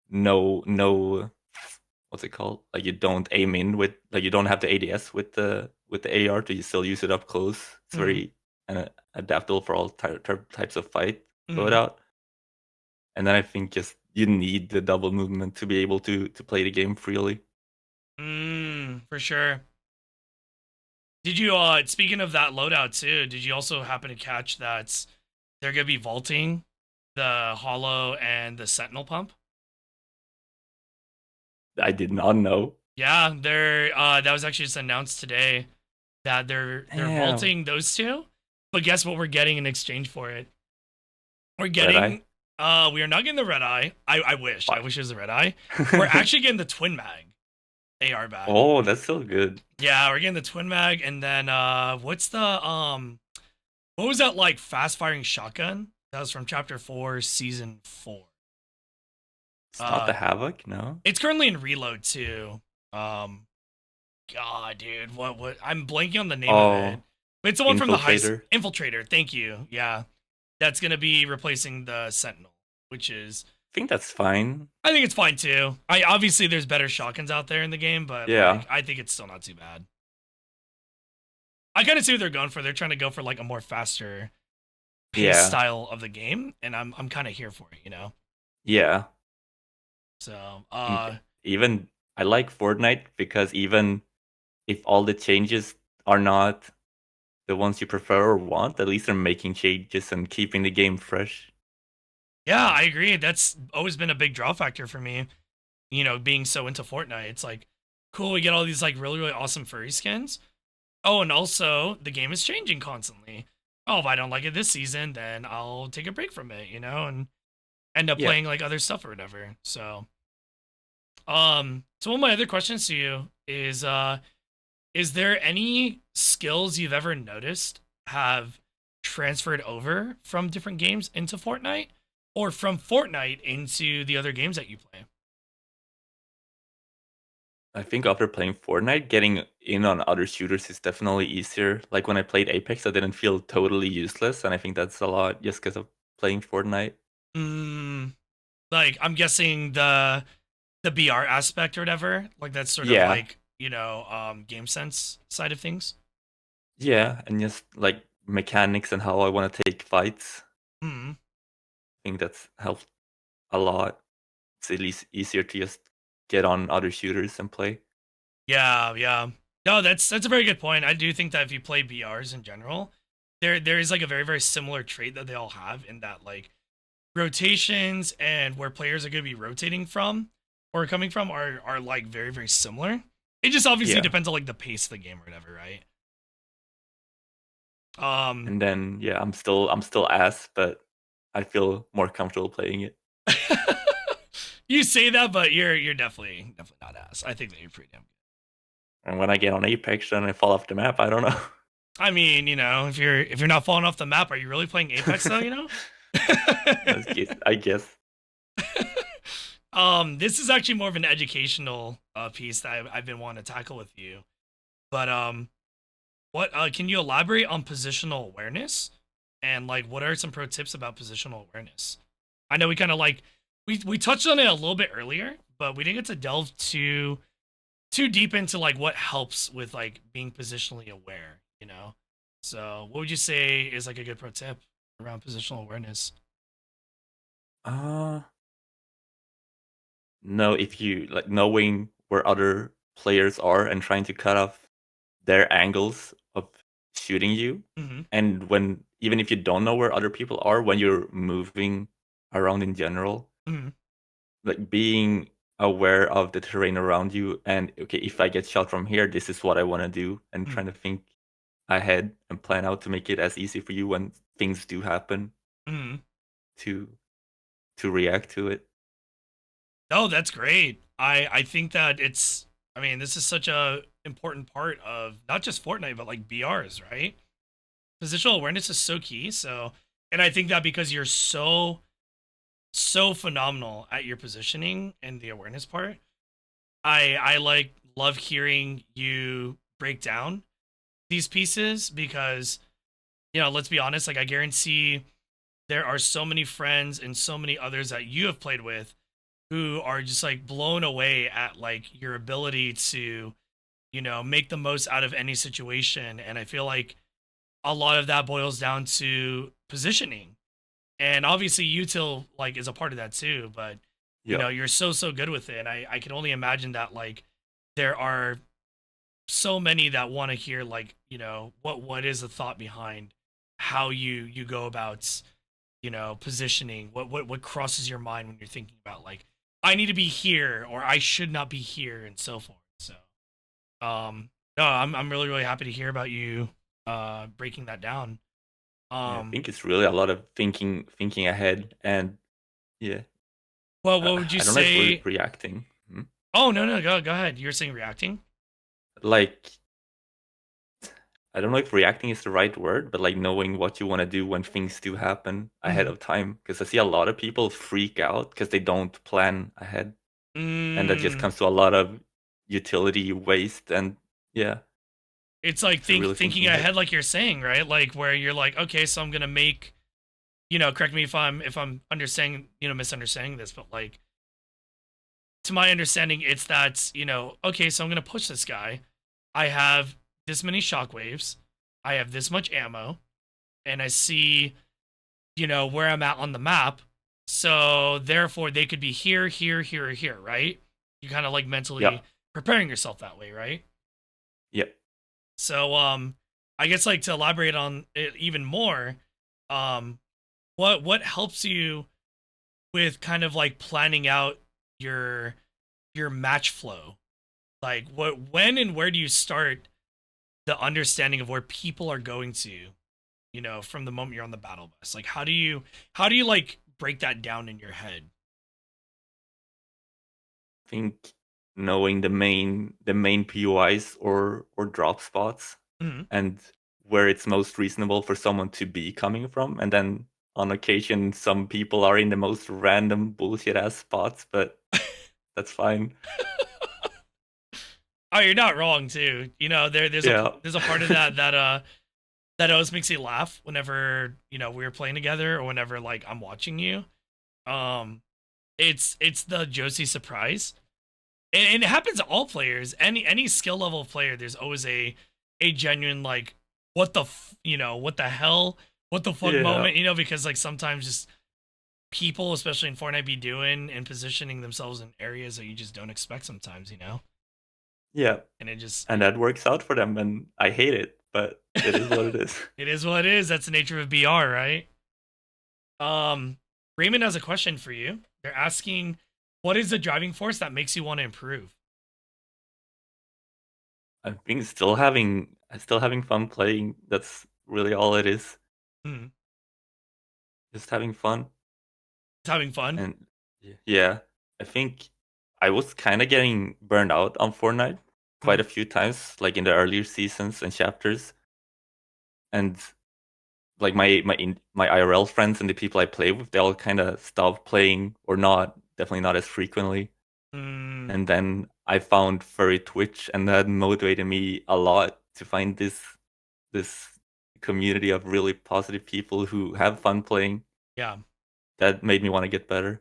know what's it called? Like you don't aim in with, like you don't have the ADS with the AR to, you still use it up close. It's Mm-hmm. very adaptable for all types of fight Mm-hmm. loadout. And then I think just you need the double movement to be able to play the game freely. For sure. Did you speaking of that loadout too, did you also happen to catch that they're gonna be vaulting the hollow and the sentinel pump? I did not know. Yeah, they're that was actually just announced today that they're Damn. vaulting those two. But guess what we're getting in exchange for it? We're Red eye. getting we are not getting the red eye. I wish. I Fuck. wish it was the red eye. We're actually getting the twin mag AR back. Oh, that's so good. Yeah, we're getting the twin mag, and then what's the what was that like fast firing shotgun? That was from chapter 4, season 4. It's not the Havoc, no. It's currently in reload too. God, dude, what? I'm blanking on the name of it. Oh, But it's the one from the heist Infiltrator. infiltrator. Thank you. Yeah, that's gonna be replacing the sentinel, which is I think that's fine. I think it's fine too. I obviously there's better shotguns out there in the game, but Yeah. like I think it's still not too bad. I kind of see what they're going for. They're trying to go for like a more faster pace Yeah. style of the game, and I'm kind of here for it, you know. Yeah. So, think even I like Fortnite because even if all the changes are not the ones you prefer or want, at least they're making changes and keeping the game fresh. yeah, I agree. That's always been a big draw factor for me. You know, being so into Fortnite, it's like cool. We get all these like really really awesome furry skins. Oh, and also the game is changing constantly. Oh, if I don't like it this season, then I'll take a break from it, you know, and end up Yeah. playing like other stuff or whatever. So, so one of my other questions to you is there any skills you've ever noticed have transferred over from different games into Fortnite or from Fortnite into the other games that you play? I think after playing Fortnite, getting in on other shooters is definitely easier. Like when I played Apex, I didn't feel totally useless, and I think that's a lot just because of playing Fortnite. Mm, like I'm guessing the BR aspect or whatever, like that's sort of Yeah, like game sense side of things. yeah, and just like mechanics and how I want to take fights. Mm, I think that's helped a lot. It's at least easier to just get on other shooters and play. yeah, yeah. No, that's a very good point. I do think that if you play BRs in general, there is like a very very similar trait that they all have in that like rotations and where players are going to be rotating from or coming from are like very very similar. It just obviously Yeah, depends on like the pace of the game or whatever, right? Um, and then yeah, I'm still ass, but I feel more comfortable playing it. you say that, but you're definitely not ass. I think that you're pretty damn good. And when I get on Apex and I fall off the map, I don't know. I mean, if you're not falling off the map, are you really playing Apex though? You know. I guess. This is actually more of an educational piece that I've been wanting to tackle with you. But what can you elaborate on positional awareness and like what are some pro tips about positional awareness? I know we kind of like we touched on it a little bit earlier, but we didn't get to delve too deep into like what helps with like being positionally aware, you know? So, what would you say is like a good pro tip around positional awareness? Uh no, if you like knowing where other players are and trying to cut off their angles of shooting you, Mm-hmm. and when even if you don't know where other people are, when you're moving around in general, Mm-hmm. like being aware of the terrain around you, and okay, if I get shot from here, this is what I want to do, and trying to think ahead and plan out to make it as easy for you when things do happen Mm-hmm. to react to it. Oh, that's great. I think that it's. I mean, this is such a important part of not just Fortnite, but like BRs, right? Positional awareness is so key. So, and I think that because you're so phenomenal at your positioning and the awareness part, I like love hearing you break down these pieces because let's be honest, like I guarantee there are so many friends and so many others that you have played with who are just like blown away at like your ability to make the most out of any situation. And I feel like a lot of that boils down to positioning, and obviously util like is a part of that too, but Yeah. you're so good with it, and I can only imagine that like there are so many that want to hear like what is the thought behind how you go about positioning, what crosses your mind when you're thinking about like I need to be here or I should not be here and so forth. So no, I'm really really happy to hear about you breaking that down. Yeah, I um think it's really a lot of thinking ahead, and yeah, well, what would you I don't know if say? reacting. Oh, no, go ahead, you're saying reacting. Like, I don't know if reacting is the right word, but like knowing what you want to do when things do happen ahead Mm-hmm. of time. Because I see a lot of people freak out because they don't plan ahead, and that just Mm, comes to a lot of utility waste. And yeah, it's like so really thinking thinking ahead. ahead, like you're saying, right? Like where you're like, okay, so I'm gonna make, correct me if I'm understanding, misunderstanding this, but like to my understanding, it's that okay, so I'm gonna push this guy. I have this many shockwaves, I have this much ammo, and I see, where I'm at on the map. So therefore, they could be here, here, here, or here, right? You kind of like Yeah, mentally preparing yourself that way, right? yeah. So I guess like to elaborate on it even more, um, what helps you with kind of like planning out your match flow? Like when and where do you start the understanding of where people are going to, from the moment you're on the battle bus? Like how do you like break that down in your head? I think knowing the main POIs or drop spots, Mm-hmm. and where it's most reasonable for someone to be coming from. And then on occasion, some people are in the most random bullshit ass spots, but that's fine. Oh, you're not wrong too. You know, Yeah. there's a part of that that always makes me laugh whenever, you know, we're playing together or whenever like I'm watching you. Um it's the Josie surprise. And it happens to all players. Any skill level player, there's always a genuine like you know, what the hell? What the fuck Yeah. moment, you know, because like sometimes just people, especially in Fortnite, be doing and positioning themselves in areas that you just don't expect sometimes, you know? Yeah. And it just And that works out for them, and I hate it, but it is what it is. it is what it is. That's the nature of BR, right? Um, Raymond has a question for you. They're asking, what is the driving force that makes you want to improve? I think still having fun playing. That's really all it is. Hmm. Just having fun. It's having fun. And yeah, I think I was kind of getting burned out on Fortnite quite Mhm. a few times, like in the earlier seasons and chapters. And like my IRL friends and the people I play with, they all kind of stopped playing, or not, definitely not as frequently. Mm, And then I found furry Twitch, and that motivated me a lot to find this community of really positive people who have fun playing. yeah. That made me want to get better.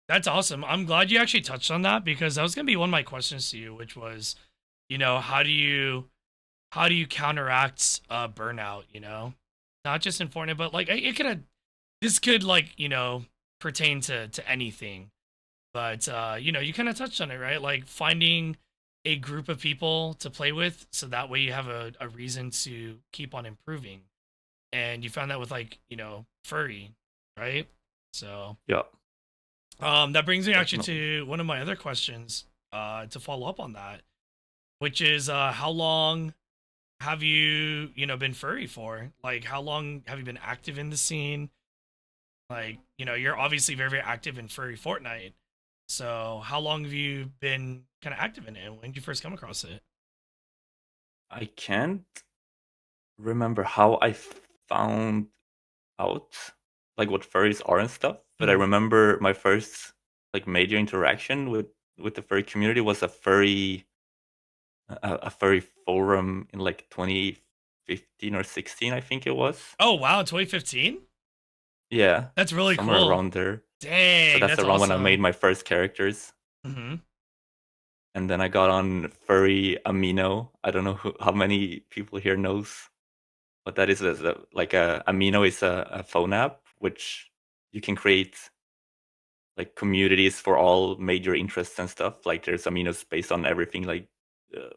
That's awesome. I'm glad you actually touched on that because that was gonna be one of my questions to you, which was, you know, how do you counteract burnout? You know, not just in Fortnite, but like it could this could like you know pertain to anything. But you know, you kind of touched on it, right? Like finding a group of people to play with, so that way you have a reason to keep on improving. And you found that with like you know furry, right? So Yeah, that brings me actually definitely. to one of my other questions to follow up on that, which is how long have you know been furry for? Like how long have you been active in the scene? Like you know you're obviously very very active in furry Fortnite. So how long have you been kind of active in it? When did you first come across it? I can't remember how I found out like what furries are and stuff, but I Hmm. remember my first like major interaction with the furry community was a furry forum in like 2015 or 16, I think it was. Oh wow, 2015. Yeah, That's really somewhere cool. around there. So Dang, that's that's around when I made awesome. my first characters. Hmm. And then I got on furry amino. I don't know how many people here knows what that is. Like a amino is a phone app which you can create like communities for all major interests and stuff. Like there's aminos based on everything, like uh,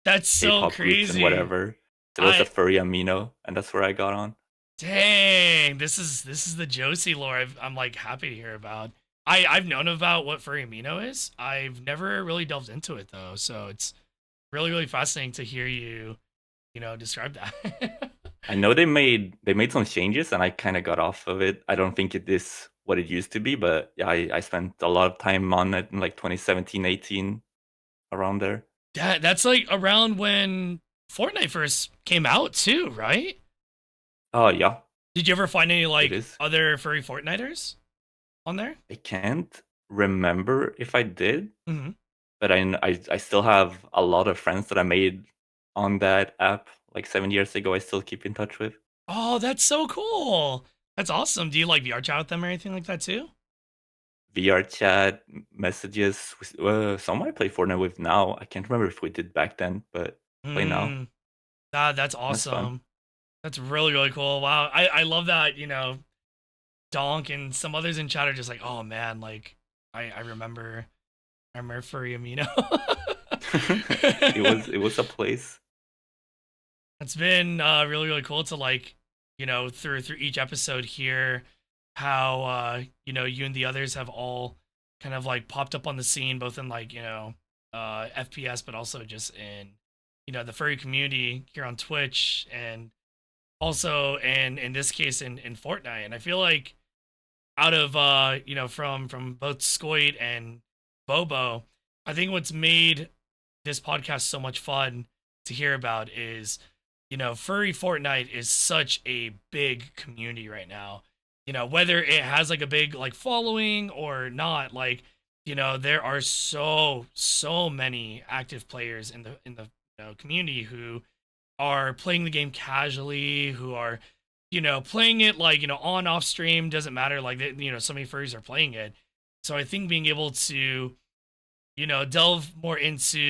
That's so K-pop groups and crazy. whatever. There was a I furry amino, and that's where I got on. Dang, this is the Josie lore I'm like happy to hear about. I've known about what furry amino is. I've never really delved into it though, so it's really really fascinating to hear you you know describe that. I know they made some changes, and I kind of got off of it. I don't think it is what it used to be, but yeah, I spent a lot of time on it in like 2017, 18, around there. That's like around when Fortnite first came out too, right? Oh yeah, Did you ever find any it like is. other furry Fortniters on there? I can't remember if I did, Hmm. but I still have a lot of friends that I made on that app like 7 years ago. I still keep in touch with. Oh, that's so cool. That's awesome. Do you like VR chat with them or anything like that too? VR chat, messages. Someone I play Fortnite with now. I can't remember if we did back then, but play now. Hmm. That's And that's fun. awesome. That's really, really cool. Wow. I love that, you know, Donk and some others in chat are just like, oh man, like I remember Furry Amino. It was a place. It's been really, really cool to like, you know, through each episode here, how you know, you and the others have all kind of like popped up on the scene, both in like, you know, FPS, but also just in, you know, the furry community here on Twitch and also in this case in Fortnite. And I feel like out of you know from both Scoid and Bobo, I think what's made this podcast so much fun to hear about is you know furry Fortnite is such a big community right now. You know whether it has like a big like following or not, like there are so many active players in the community who are playing the game casually, who are playing it like on off stream, doesn't matter, like so many furries are playing it. So I think being able to delve more into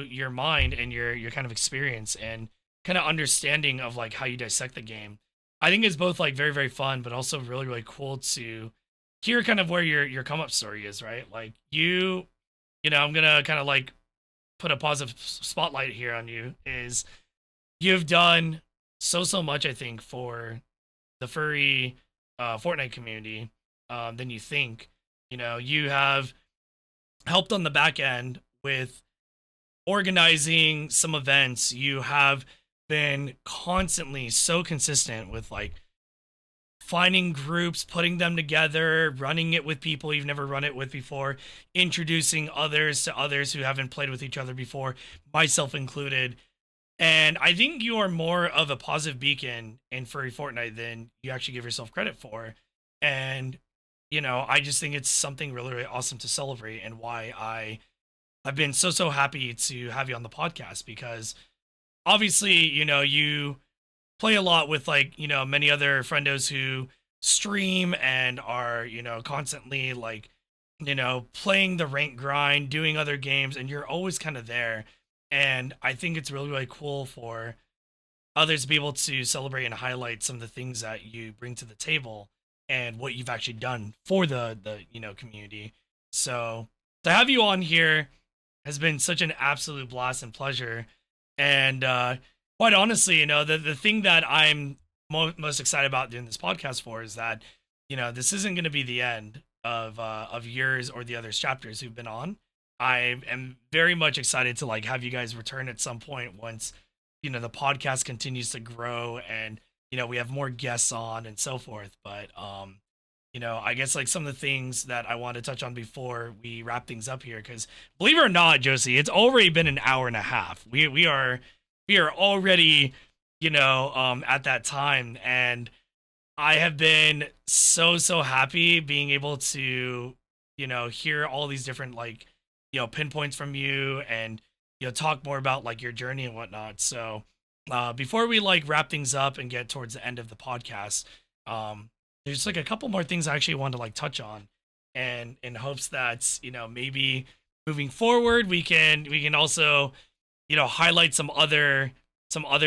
your mind and your kind of experience and kind of understanding of like how you dissect the game, I think is both like very very fun, but also really really cool to hear kind of where your come up story is, right? Like I'm gonna kind of like put a positive spotlight here on you. Is you've done so much, I think, for the furry Fortnite community than you think. You have helped on the back end with organizing some events. You have been constantly so consistent with like finding groups, putting them together, running it with people you've never run it with before, introducing others to others who haven't played with each other before, myself included. And I think you are more of a positive beacon in furry Fortnite than you actually give yourself credit for. And I just think it's something really, really awesome to celebrate, and why I've been so happy to have you on the podcast, because obviously, you play a lot with like, many other friendos who stream and are, constantly like, playing the rank grind, doing other games, and you're always kind of there. And I think it's really, really cool for others to be able to celebrate and highlight some of the things that you bring to the table and what you've actually done for the community. So to have you on here has been such an absolute blast and pleasure. And quite honestly, the thing that I'm most excited about doing this podcast for is that this isn't going to be the end of yours or the other chapters who've been on. I am very much excited to like have you guys return at some point once the podcast continues to grow and we have more guests on and so forth. But I guess like some of the things that I want to touch on before we wrap things up here, because believe it or not, Josie, it's already been an hour and a half. We are already at that time, and I have been so happy being able to hear all these different like pinpoints from you, and talk more about like your journey and whatnot. So before we like wrap things up and get towards the end of the podcast, there's like a couple more things I actually want to like touch on, and in hopes that maybe moving forward we can also highlight some other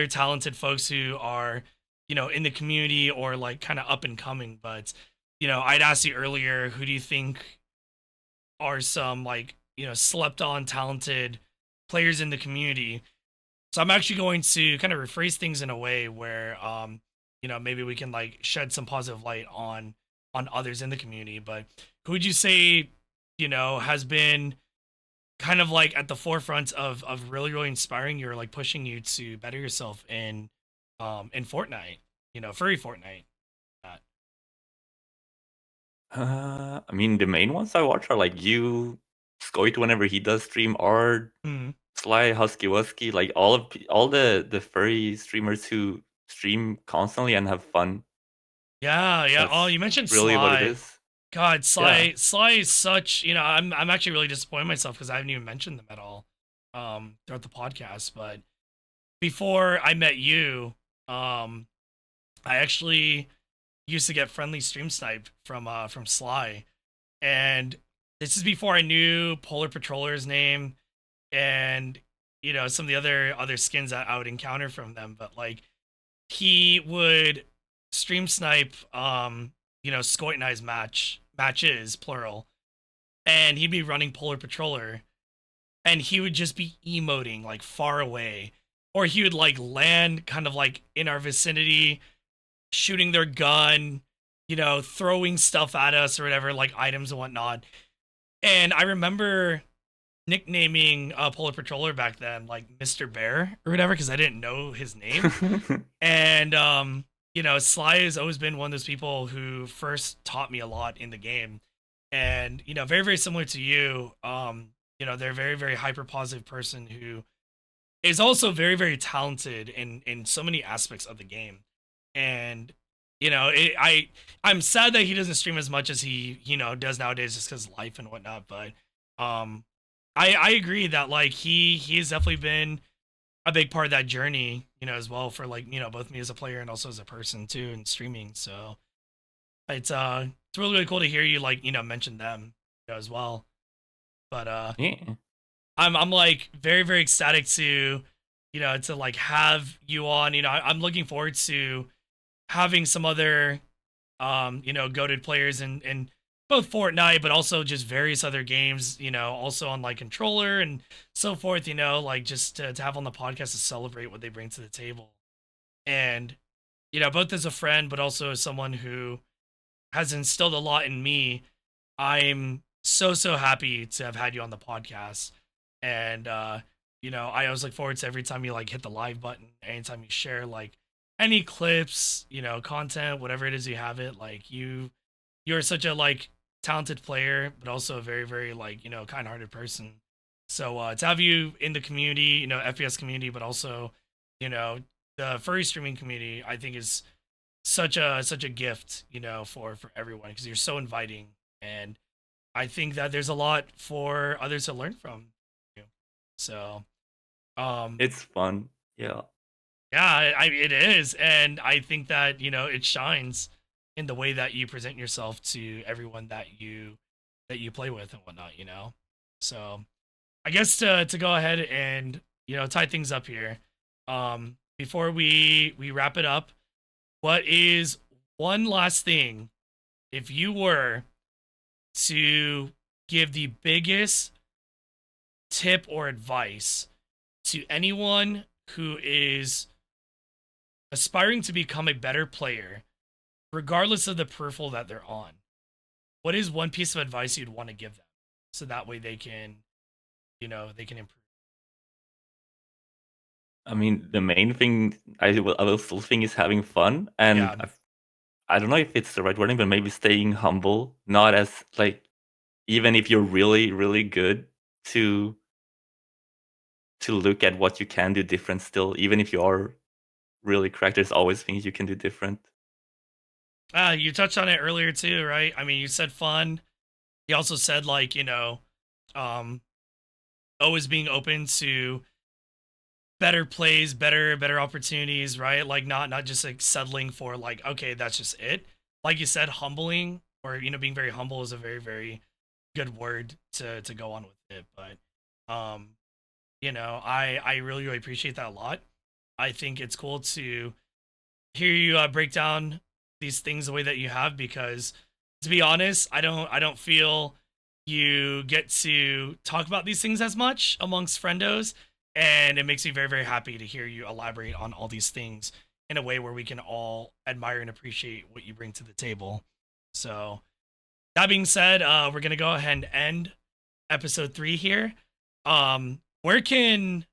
talented folks who are in the community or like kind of up and coming. But I'd asked you earlier, who do you think are some like slept on talented players in the community? So I'm actually going to kind of rephrase things in a way where maybe we can like shed some positive light on others in the community. But who would you say has been kind of like at the forefront of really really inspiring you or like pushing you to better yourself in Fortnite, furry Fortnite? I mean, the main ones I watch are like you, Skoit whenever he does stream, Ard, Mhm. Sly, Husky Wusky, like all the furry streamers who stream constantly and have fun. Yeah. Oh, That's you mentioned really what it Sly. is. God, Yeah. Sly is such, I'm actually really disappointed in myself because I haven't even mentioned them at all throughout the podcast. But before I met you, I actually used to get friendly stream snipe from Sly. And this is before I knew Polar Patroller's name and some of the other skins that I would encounter from them. But like he would stream snipe Skoit and I's matches plural, and he'd be running Polar Patroller, and he would just be emoting like far away, or he would like land kind of like in our vicinity, shooting their gun, throwing stuff at us or whatever, like items and whatnot. And I remember nicknaming Polar Patroller back then like Mr. Bear or whatever because I didn't know his name. And Sly has always been one of those people who first taught me a lot in the game. And very very similar to you, they're a very very hyper positive person who is also very very talented in so many aspects of the game. And I'm sad that he doesn't stream as much as he does nowadays just because life and whatnot. But Um, I agree that like he has definitely been a big part of that journey, as well for like both me as a player and also as a person too and streaming. So it's really cool to hear you like mention them as well. But Yeah. I'm like very very ecstatic to to like have you on. I'm looking forward to having some other goated players in both Fortnite, but also just various other games, also on like controller and so forth, like just to have on the podcast to celebrate what they bring to the table. And, both as a friend, but also as someone who has instilled a lot in me, I'm so, so happy to have had you on the podcast. And, I always look forward to every time you like hit the live button, anytime you share like any clips, content, whatever it is you have it, like you're such a like talented player, but also a very, very like, kind-hearted person. So to have you in the community, FPS community, but also, you know, the furry streaming community, I think is such a gift, for everyone because you're so inviting, and I think that there's a lot for others to learn from you. So, um, It's fun. Yeah. yeah, it is, and I think that it shines in the way that you present yourself to everyone that you play with and whatnot. So I guess to go ahead and tie things up here, before we wrap it up, what is one last thing if you were to give the biggest tip or advice to anyone who is aspiring to become a better player, regardless of the peripheral that they're on? What is one piece of advice you'd want to give them so that way they can, they can improve? I mean, the main thing I will still think is having fun, and Yeah. I don't know if it's the right wording, but maybe staying humble, not as like even if you're really really good to look at what you can do different still, even if you are really cracked, there's always things you can do different. You touched on it earlier too, right? I mean, you said fun. You also said like, um, always being open to better plays, better opportunities, right? Like not just like settling for like, okay, that's just it. Like you said, humbling or being very humble is a very very good word to go on with it. But I really really appreciate that a lot. I think it's cool to hear you break down these things the way that you have because to be honest, I don't feel you get to talk about these things as much amongst friendos, and it makes me very very happy to hear you elaborate on all these things in a way where we can all admire and appreciate what you bring to the table. So that being said, we're gonna go ahead and end episode 3 here. Where can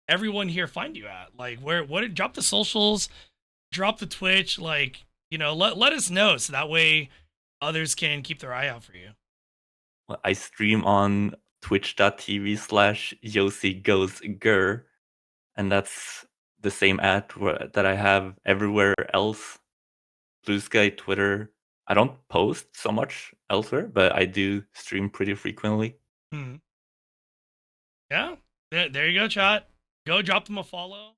everyone here find you at? Like, what? Drop the socials, drop the Twitch. Like, let us know so that way others can keep their eye out for you. Well, I stream on twitch.tv/JosiGoesGrr, and that's the same that I have everywhere else. Blue Sky, Twitter. I don't post so much elsewhere, but I do stream pretty frequently. Hmm. Yeah, there you go, chat. Go drop them a follow.